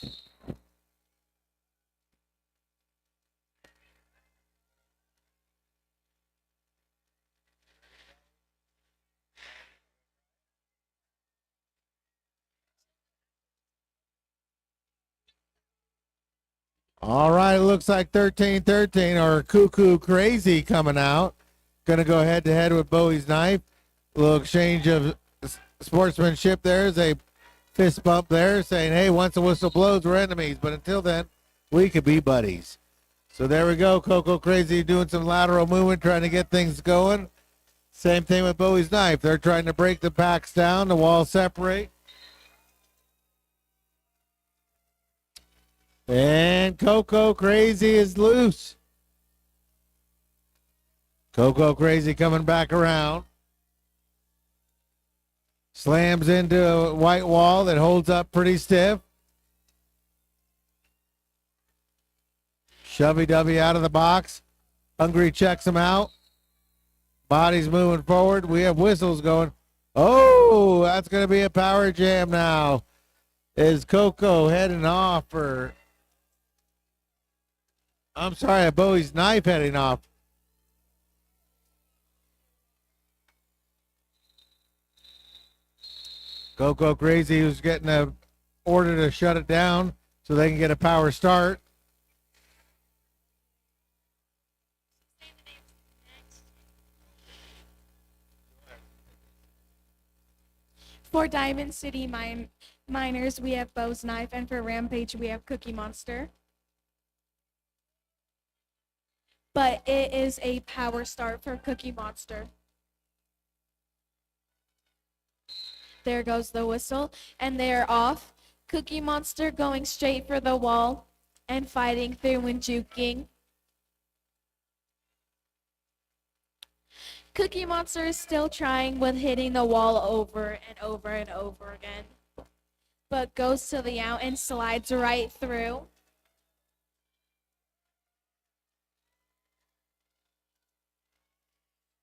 All right, it looks like 13-13 or Cuckoo Crazy coming out. Going to go head to head with Bowie's Knife. A little exchange of sportsmanship there. There's a fist bump there saying, hey, once the whistle blows, we're enemies. But until then, we could be buddies. So there we go. Coco Crazy doing some lateral movement, trying to get things going. Same thing with Bowie's Knife. They're trying to break the packs down, the walls separate. And Coco Crazy is loose. Coco Crazy coming back around. Slams into a white wall that holds up pretty stiff. Shovey-dovey out of the box. Hungry checks him out. Body's moving forward. We have whistles going. Oh, that's going to be a power jam now. Is Coco heading off for... I'm sorry, a Bowie's Knife heading off. Coco Crazy who's getting a order to shut it down so they can get a power start. For Diamond City Miners, we have Bo's Knife, and for Rampage, we have Cookie Monster. But it is a power start for Cookie Monster. There goes the whistle, and they're off. Cookie Monster going straight for the wall and fighting through and juking. Cookie Monster is still trying with hitting the wall over and over and over again, but goes to the out and slides right through.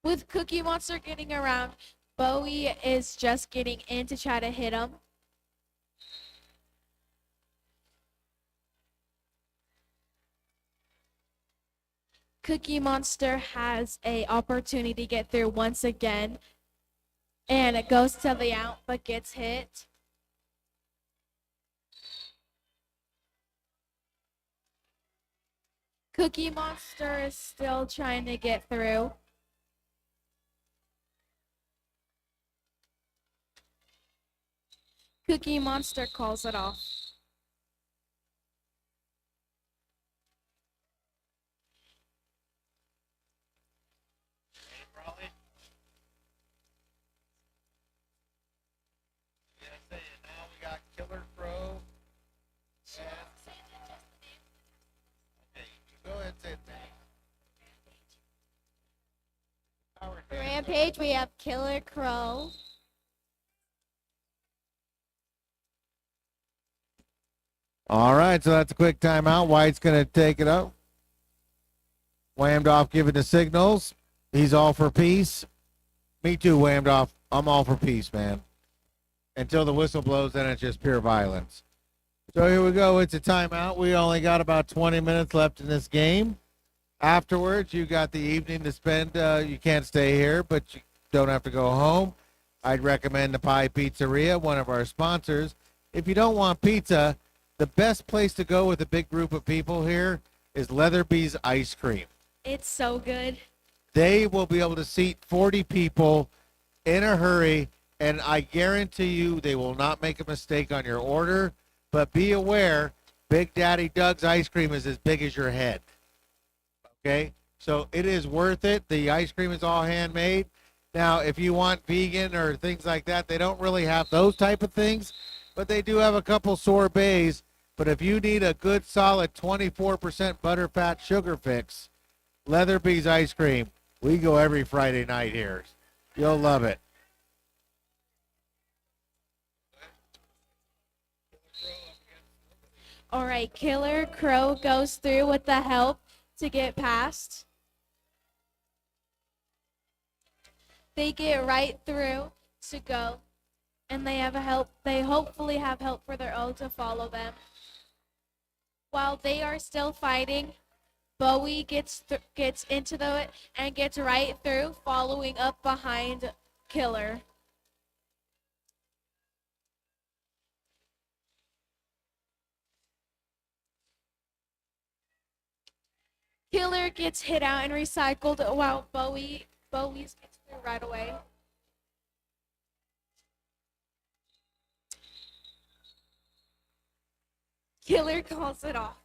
With Cookie Monster getting around, Bowie is just getting in to try to hit him. Cookie Monster has a opportunity to get through once again, and it goes to the out but gets hit. Cookie Monster is still trying to get through. Cookie Monster calls it off. Now we got Killer Crow. Okay, go ahead and say the name. Rampage, we have Killer Crow. All right, so that's a quick timeout. White's going to take it up. Whammed off giving the signals. He's all for peace. Me too, Whammed off. I'm all for peace, man. Until the whistle blows, then it's just pure violence. So here we go. It's a timeout. We only got about 20 minutes left in this game. Afterwards, you got the evening to spend. You can't stay here, but you don't have to go home. I'd recommend the Pie Pizzeria, one of our sponsors. If you don't want pizza, the best place to go with a big group of people here is Leatherby's Ice Cream. It's so good. They will be able to seat 40 people in a hurry, and I guarantee you they will not make a mistake on your order. But be aware, Big Daddy Doug's ice cream is as big as your head. Okay? So it is worth it. The ice cream is all handmade. Now, if you want vegan or things like that, they don't really have those type of things, but they do have a couple sorbets. But if you need a good, solid 24% butterfat sugar fix, Leatherby's Ice Cream, we go every Friday night here. You'll love it. All right, Killer Crow goes through with the help to get past. They get right through to go, and they have a help. They hopefully have help for their own to follow them. While they are still fighting, Bowie gets into it and gets right through, following up behind Killer. Killer gets hit out and recycled while Bowie's gets through right away. Killer calls it off.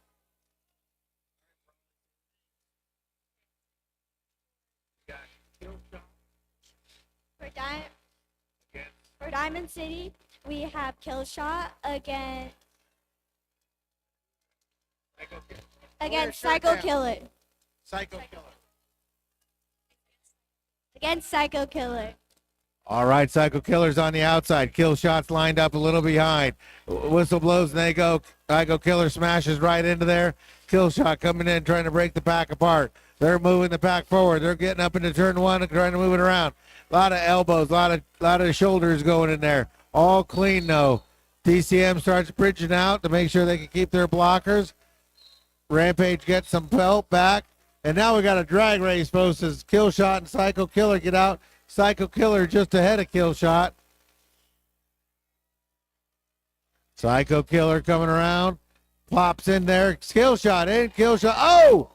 For Diamond City, we have Killshot against Psycho Killer. Psycho Killer. Against Psycho Killer. All right, Psycho Killer's on the outside. Kill shots lined up a little behind. Whistle blows and they go. Psycho Killer smashes right into there. Kill shot coming in, trying to break the pack apart. They're moving the pack forward. They're getting up into turn one and trying to move it around. A lot of elbows, a lot of shoulders going in there. All clean though. DCM starts bridging out to make sure they can keep their blockers. Rampage gets some pelt back. And now we got a drag race, folks, as Killshot and Psycho Killer get out. Psycho Killer just ahead of Killshot. Psycho Killer coming around. Pops in there. Killshot in. Killshot. Oh!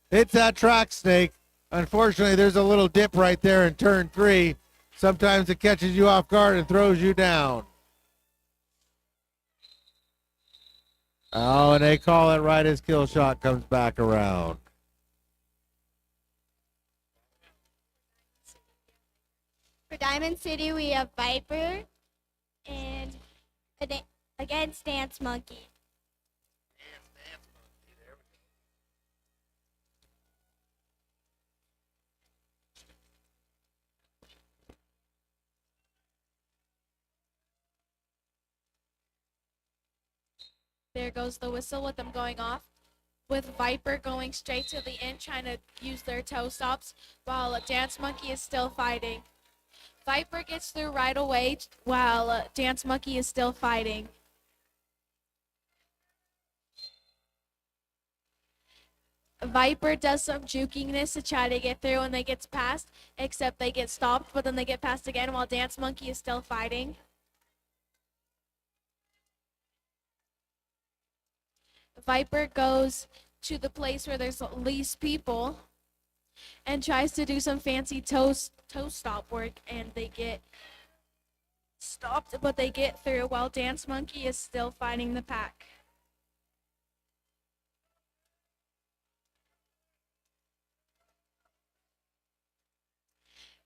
It's that track snake. Unfortunately, there's a little dip right there in turn 3. Sometimes it catches you off guard and throws you down. Oh, and they call it right as kill shot comes back around. For Diamond City, we have Viper and against Dance Monkey. There goes the whistle with them going off. With Viper going straight to the end, trying to use their toe stops, while Dance Monkey is still fighting. Viper gets through right away, while Dance Monkey is still fighting. Viper does some jukiness to try to get through, and they get past, except they get stopped, but then they get past again while Dance Monkey is still fighting. Viper goes to the place where there's least people and tries to do some fancy toe stop work, and they get stopped, but they get through while Dance Monkey is still fighting the pack.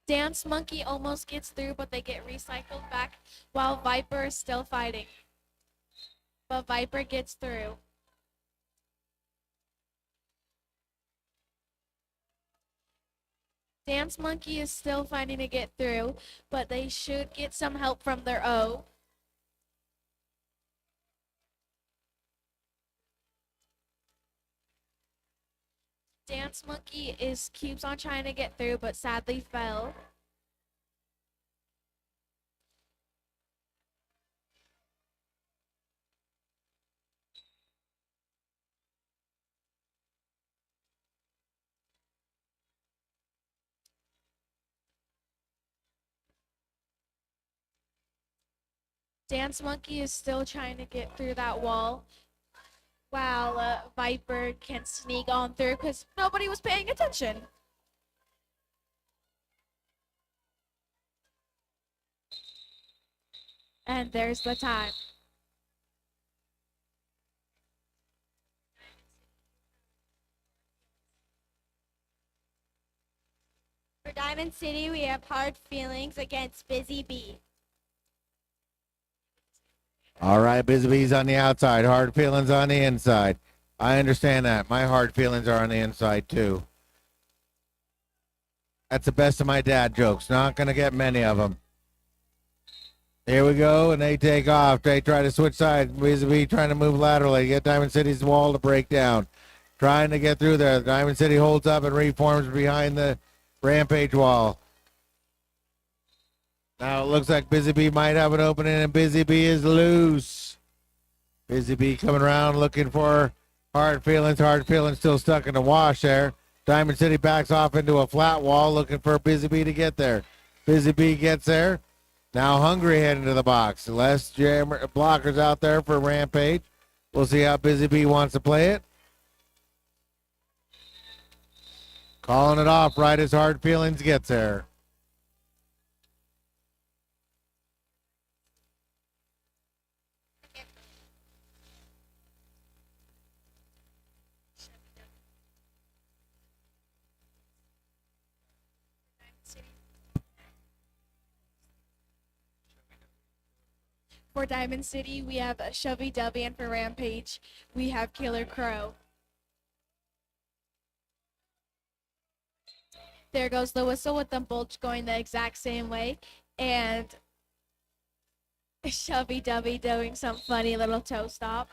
Dance Monkey almost gets through, but they get recycled back while Viper is still fighting. But Viper gets through. Dance Monkey is still fighting to get through, but they should get some help from their O. Dance Monkey keeps on trying to get through, but sadly fell. Dance Monkey is still trying to get through that wall, while Viper can sneak on through because nobody was paying attention. And there's the time. For Diamond City, we have Hard Feelings against Busy Bee. All right, Busy Bee's on the outside, hard feelings on the inside. I understand that. My hard feelings are on the inside, too. That's the best of my dad jokes. Not going to get many of them. Here we go, and they take off. They try to switch sides. Busy Bee trying to move laterally, get Diamond City's wall to break down. Trying to get through there. Diamond City holds up and reforms behind the Rampage wall. Now it looks like Busy Bee might have an opening, and Busy Bee is loose. Busy Bee coming around looking for hard feelings. Hard feelings still stuck in the wash there. Diamond City backs off into a flat wall looking for Busy Bee to get there. Busy Bee gets there. Now Hungry heading to the box. Less blockers out there for Rampage. We'll see how Busy Bee wants to play it. Calling it off right as Hard Feelings gets there. For Diamond City, we have Shovey Dovey, and for Rampage, we have Killer Crow. There goes the whistle with them both going the exact same way, and Shovey Dovey doing some funny little toe stop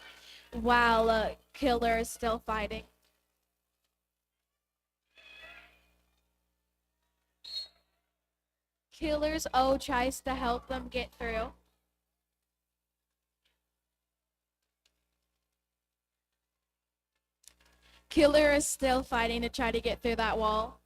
while Killer is still fighting. Killer's O tries to help them get through. Killer is still fighting to try to get through that wall.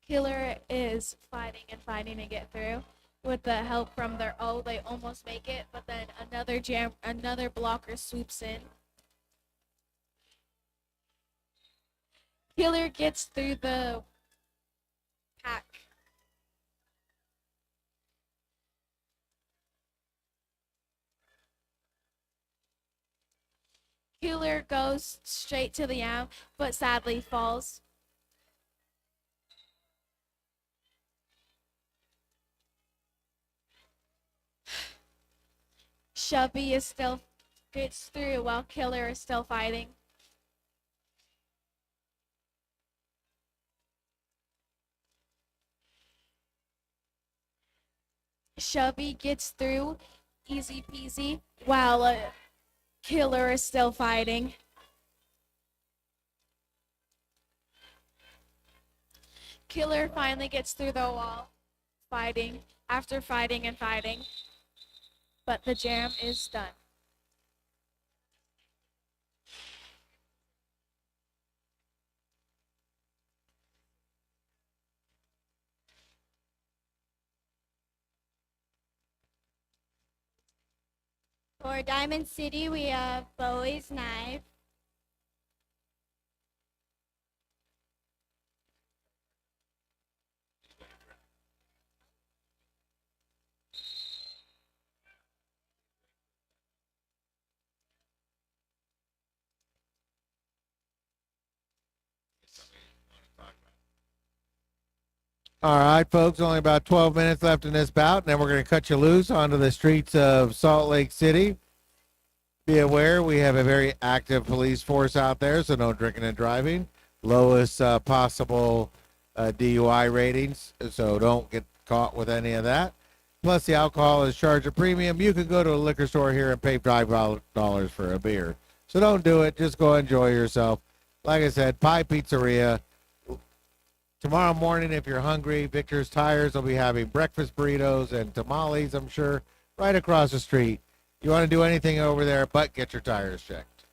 Killer is fighting and fighting to get through. With the help from their O, they almost make it, but then another blocker swoops in. Killer gets through the pack. Killer goes straight to the am, but sadly falls. Chubby is still gets through while Killer is still fighting. Chubby gets through easy peasy while Killer is still fighting. Killer finally gets through the wall, fighting after fighting and fighting, but the jam is done. For Diamond City, we have Bowie's Knife. All right, folks, only about 12 minutes left in this bout, and then we're going to cut you loose onto the streets of Salt Lake City. Be aware, we have a very active police force out there, so no drinking and driving. Lowest possible DUI ratings, so don't get caught with any of that. Plus, the alcohol is charged a premium. You can go to a liquor store here and pay $5 for a beer. So don't do it. Just go enjoy yourself. Like I said, Pie Pizzeria. Tomorrow morning, if you're hungry, Victor's Tires will be having breakfast burritos and tamales, I'm sure, right across the street. You want to do anything over there but get your tires checked.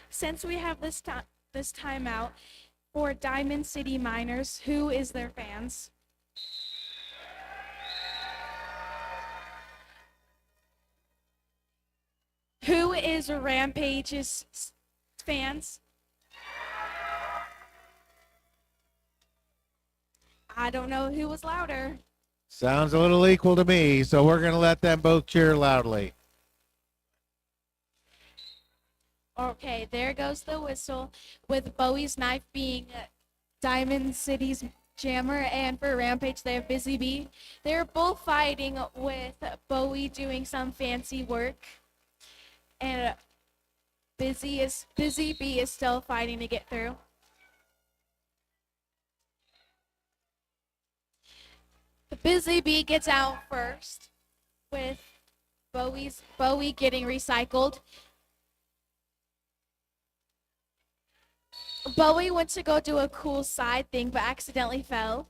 Since we have this timeout for Diamond City Miners, who is their fans? Who is Rampage's fans? I don't know who was louder. Sounds a little equal to me, so we're going to let them both cheer loudly. Okay, there goes the whistle, with Bowie's Knife being Diamond City's jammer, and for Rampage they have Busy Bee. They're both fighting with Bowie doing some fancy work, and Busy Bee is still fighting to get through. The Busy Bee gets out first, with Bowie getting recycled. Bowie went to go do a cool side thing, but accidentally fell.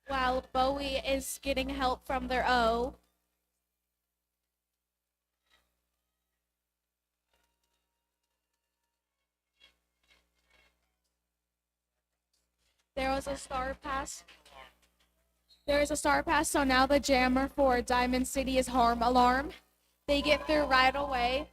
While Bowie is getting help from their O. There was a star pass. There is a star pass, so now the jammer for Diamond City is Harm Alarm. They get through right away.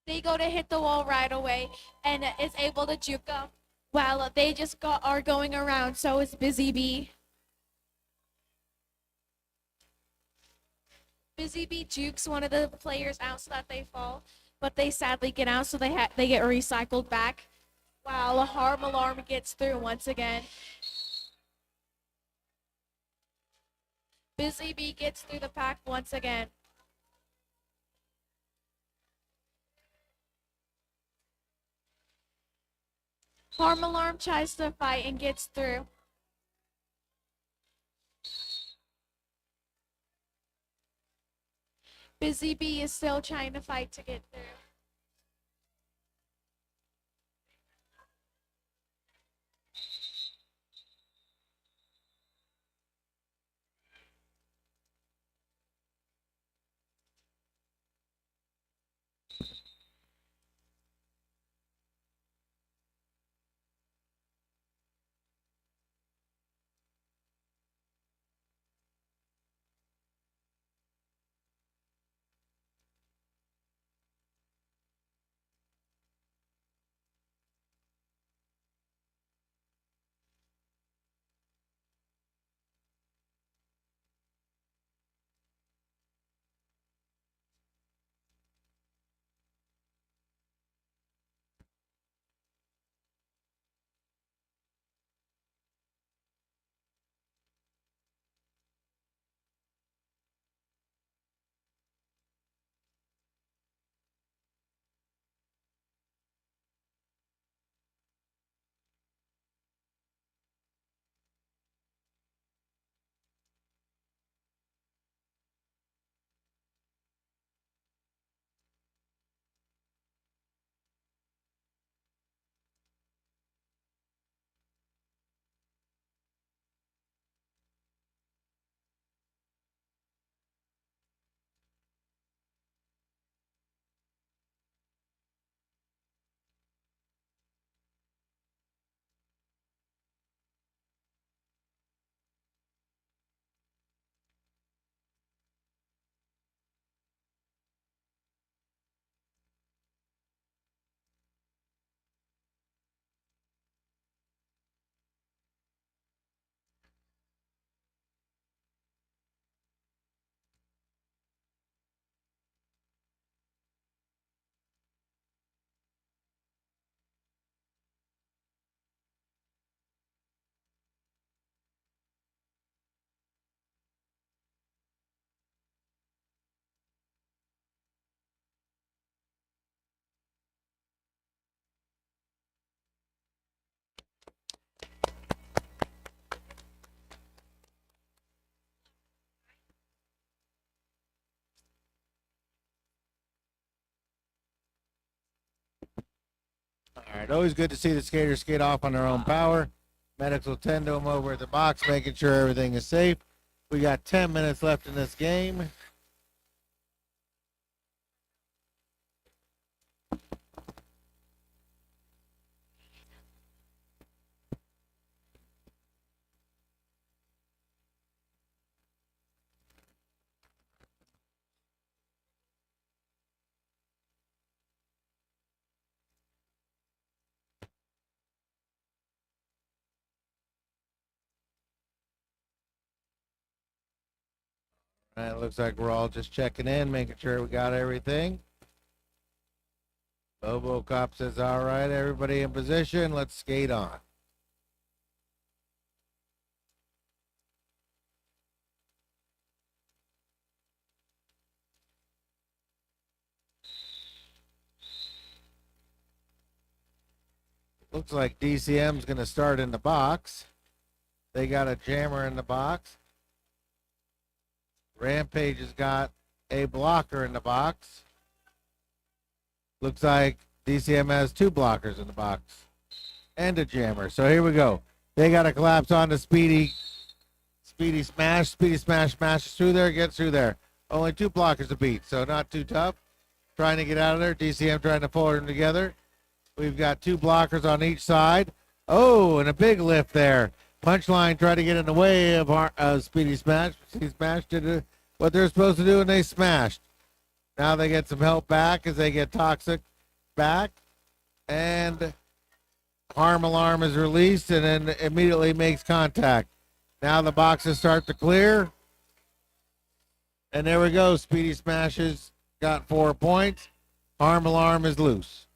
They go to hit the wall right away and is able to juke them while they just are going around. So is Busy Bee. Busy Bee jukes one of the players out so that they fall, but they sadly get out, so they get recycled back. While Harm Alarm gets through once again. Busy Bee gets through the pack once again. Harm Alarm tries to fight and gets through. Busy Bee is still trying to fight to get through. right, always good to see the skaters skate off on their own power. Medics will tend to them over at the box, making sure everything is safe. We got 10 minutes left in this game. All right, it looks like we're all just checking in, making sure we got everything. Bobo Cop says, all right, everybody in position. Let's skate on. Looks like DCM's going to start in the box. They got a jammer in the box. Rampage has got a blocker in the box. Looks like DCM has 2 blockers in the box and a jammer. So here we go. They got to collapse onto Speedy. Speedy smash. Speedy smash smashes through there, gets through there. Only 2 blockers to beat, so not too tough. Trying to get out of there. DCM trying to pull them together. We've got 2 blockers on each side. Oh, and a big lift there. Punchline tried to get in the way of Speedy Smash. Speedy Smash did what they're supposed to do, and they smashed. Now they get some help back as they get Toxic back. And Harm Alarm is released and then immediately makes contact. Now the boxes start to clear. And there we go. Speedy Smashes got 4 points. Harm Alarm is loose.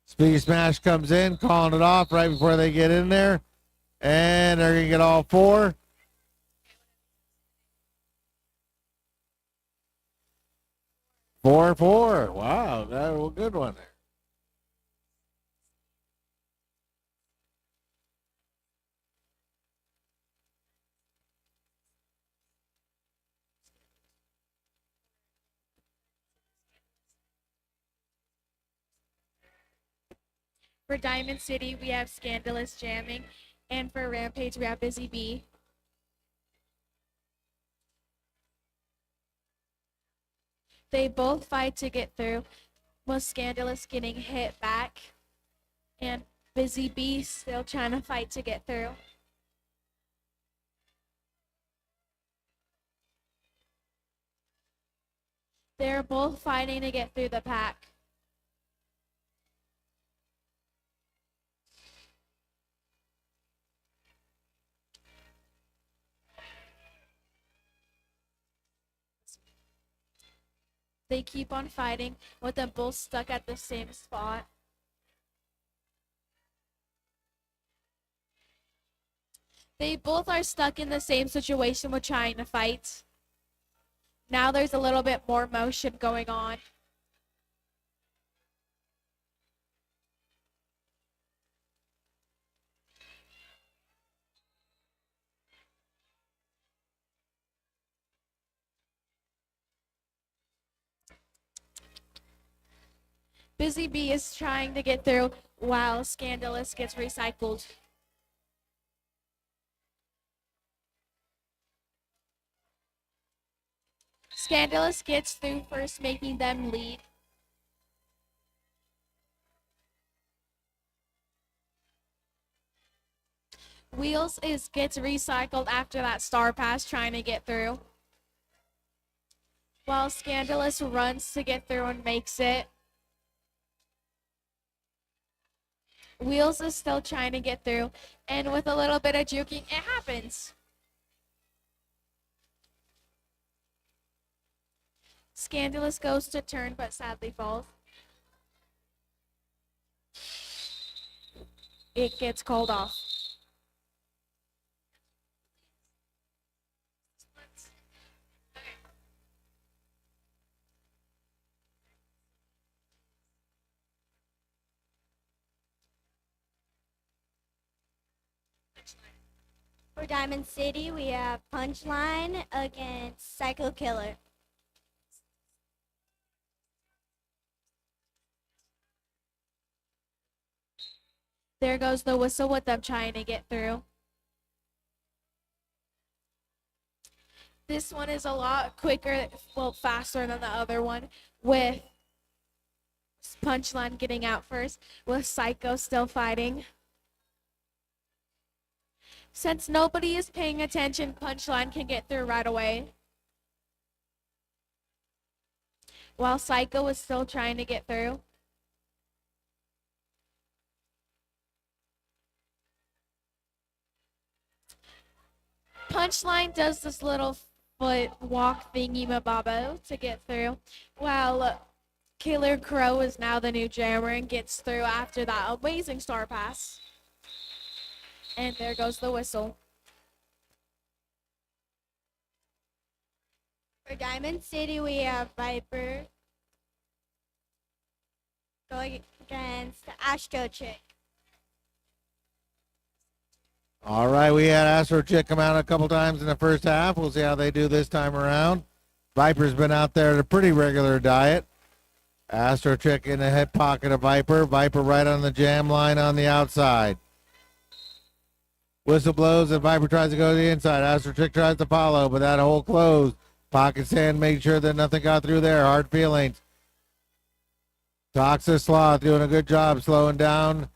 Speedy Smash comes in, calling it off right before they get in there. And they're going to get all 4. Four. Wow, that was a good one there. For Diamond City, we have Scandalous jamming, and for Rampage, we have Busy Bee. They both fight to get through, with Scandalous getting hit back, and Busy Bee still trying to fight to get through. They're both fighting to get through the pack. They keep on fighting with them both stuck at the same spot. They both are stuck in the same situation with trying to fight. Now there's a little bit more motion going on. Busy Bee is trying to get through while Scandalous gets recycled. Scandalous gets through first, making them lead. Wheels gets recycled after that star pass trying to get through. While Scandalous runs to get through and makes it. Wheels is still trying to get through, and with a little bit of juking, it happens. Scandalous goes to turn, but sadly falls. It gets called off. For Diamond City, we have Punchline against Psycho Killer. There goes the whistle with them trying to get through. This one is a lot quicker, well, faster than the other one, with Punchline getting out first, with Psycho still fighting. Since nobody is paying attention, Punchline can get through right away. While Psycho is still trying to get through. Punchline does this little foot walk thingy mababo to get through, while Killer Crow is now the new jammer and gets through after that amazing star pass. And there goes the whistle. For Diamond City, we have Viper going against Astro Chick. All right, we had Astro Chick come out a couple times in the first half. We'll see how they do this time around. Viper's been out there at a pretty regular diet. Astro Chick in the hip pocket of Viper. Viper right on the jam line on the outside. Whistle blows and Viper tries to go to the inside. Astro Chick tries to follow, but that hole closed. Pocket Sand made sure that nothing got through there. Hard feelings. Toxic Sloth doing a good job slowing down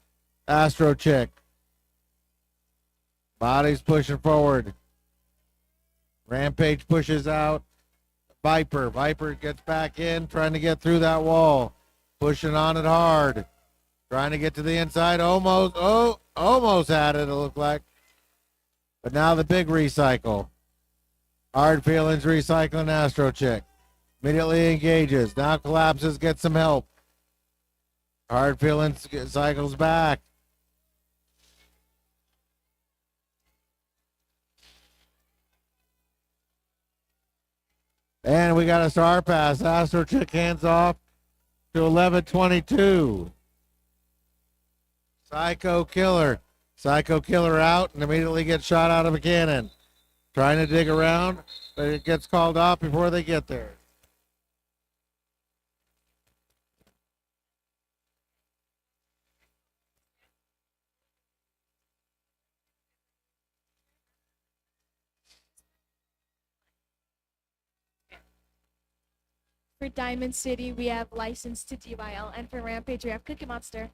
Astro Chick. Body's pushing forward. Rampage pushes out Viper. Viper gets back in, trying to get through that wall. Pushing on it hard. Trying to get to the inside. Almost had it looked like. But now the big recycle. Hard feelings recycling Astro Chick. Immediately engages. Now collapses, gets some help. Hard feelings cycles back. And we got a star pass. Astro Chick hands off to 11:22. Psycho Killer. Psycho Killer out and immediately gets shot out of a cannon. Trying to dig around, but it gets called off before they get there. For Diamond City, we have License to DYL, and for Rampage, we have Cookie Monster.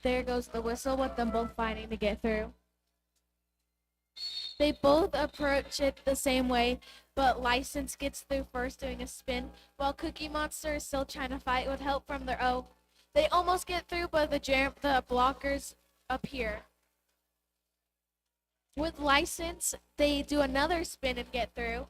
There goes the whistle with them both fighting to get through. They both approach it the same way, but License gets through first doing a spin, while Cookie Monster is still trying to fight with help from their O. They almost get through, but the blockers appear. With License, they do another spin and get through.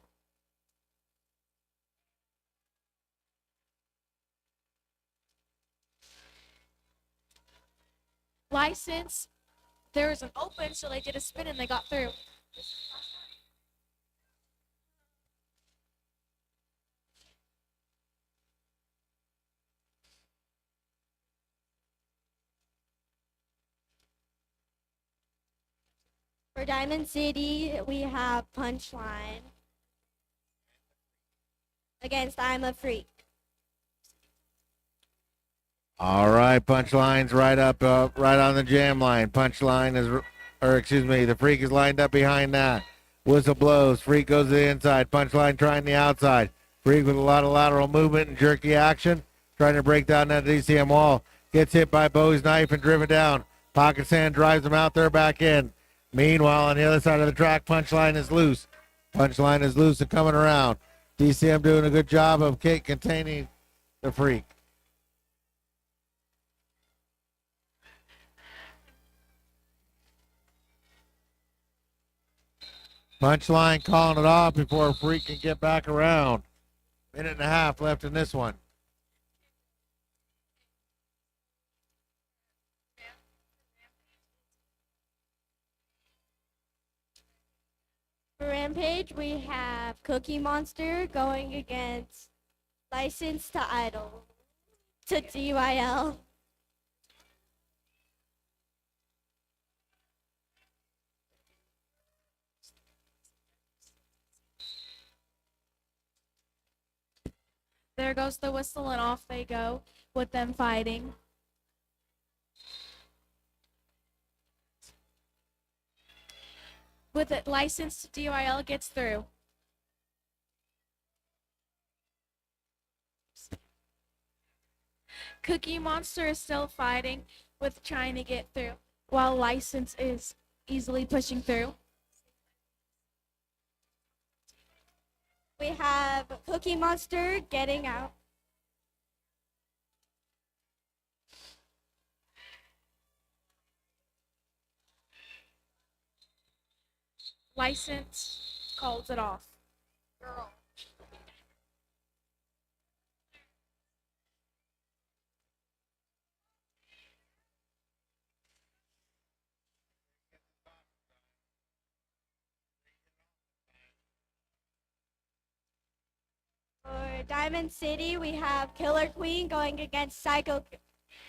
License, there was an open, so they did a spin and they got through. For Diamond City, we have Punchline against I'm a Freak. All right, Punchline's right up, right on the jam line. Punchline is, the Freak is lined up behind that. Whistle blows. Freak goes to the inside. Punchline trying the outside. Freak with a lot of lateral movement and jerky action, trying to break down that DCM wall. Gets hit by Bowie's knife and driven down. Pocket Sand drives him out there back in. Meanwhile, on the other side of the track, Punchline is loose. Punchline is loose and coming around. DCM doing a good job of containing the Freak. Punchline calling it off before Freak can get back around. Minute and a half left in this one. For Rampage, we have Cookie Monster going against License to Idol to DYL. there goes the whistle, and off they go with them fighting. With it licensed, DYL gets through. Cookie Monster is still fighting with trying to get through, while License is easily pushing through. We have Cookie Monster getting out. License calls it off. For Diamond City, we have Killer Queen going against Psycho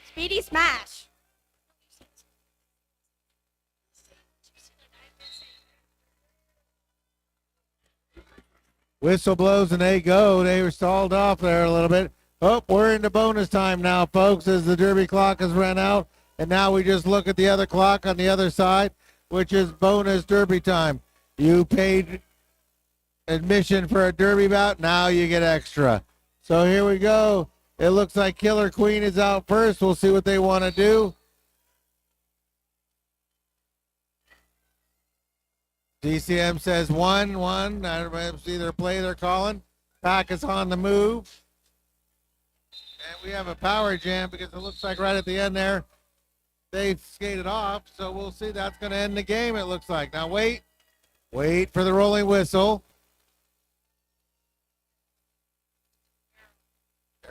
Speedy Smash. Whistle blows and they go. They were stalled off there a little bit. Oh, we're into bonus time now, folks, as the Derby clock has run out. And now we just look at the other clock on the other side, which is bonus Derby time. You paid admission for a Derby bout. Now you get extra. So here we go. It looks like Killer Queen is out first. We'll see what they want to do. DCM says 1-1. I don't know if it's either play they're calling. Pack is on the move. And we have a power jam because it looks like right at the end there, they skated off. So we'll see. That's going to end the game, it looks like. Now wait. Wait for the rolling whistle.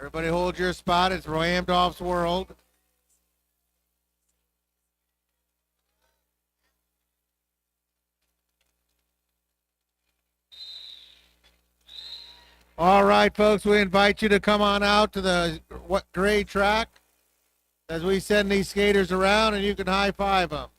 Everybody hold your spot. It's Ramdoff's world. All right, folks, we invite you to come on out to the gray track as we send these skaters around and you can high five them.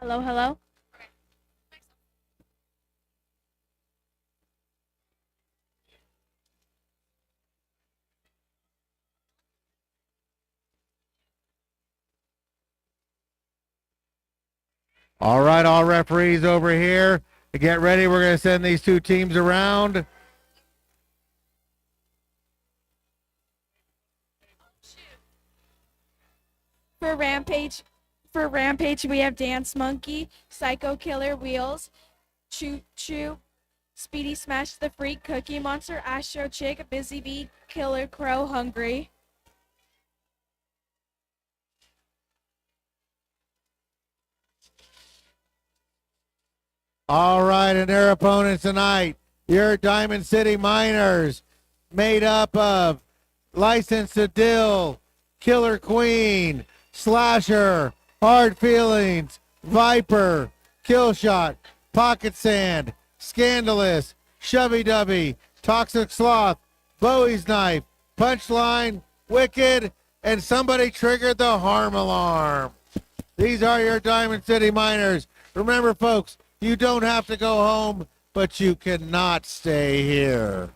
Hello, hello. All right, all referees over here. Get ready. We're going to send these two teams around. For Rampage, we have Dance Monkey, Psycho Killer Wheels, Choo Choo, Speedy Smash the Freak, Cookie Monster, Astro Chick, Busy Bee, Killer Crow, Hungry. All right, and their opponents tonight, your Diamond City Miners, made up of License to Dill, Killer Queen, Slasher, Hard Feelings, Viper, Killshot, Pocket Sand, Scandalous, Shovey Dubby, Toxic Sloth, Bowie's Knife, Punchline, Wicked, and somebody triggered the harm alarm. These are your Diamond City Miners. Remember, folks, you don't have to go home, but you cannot stay here.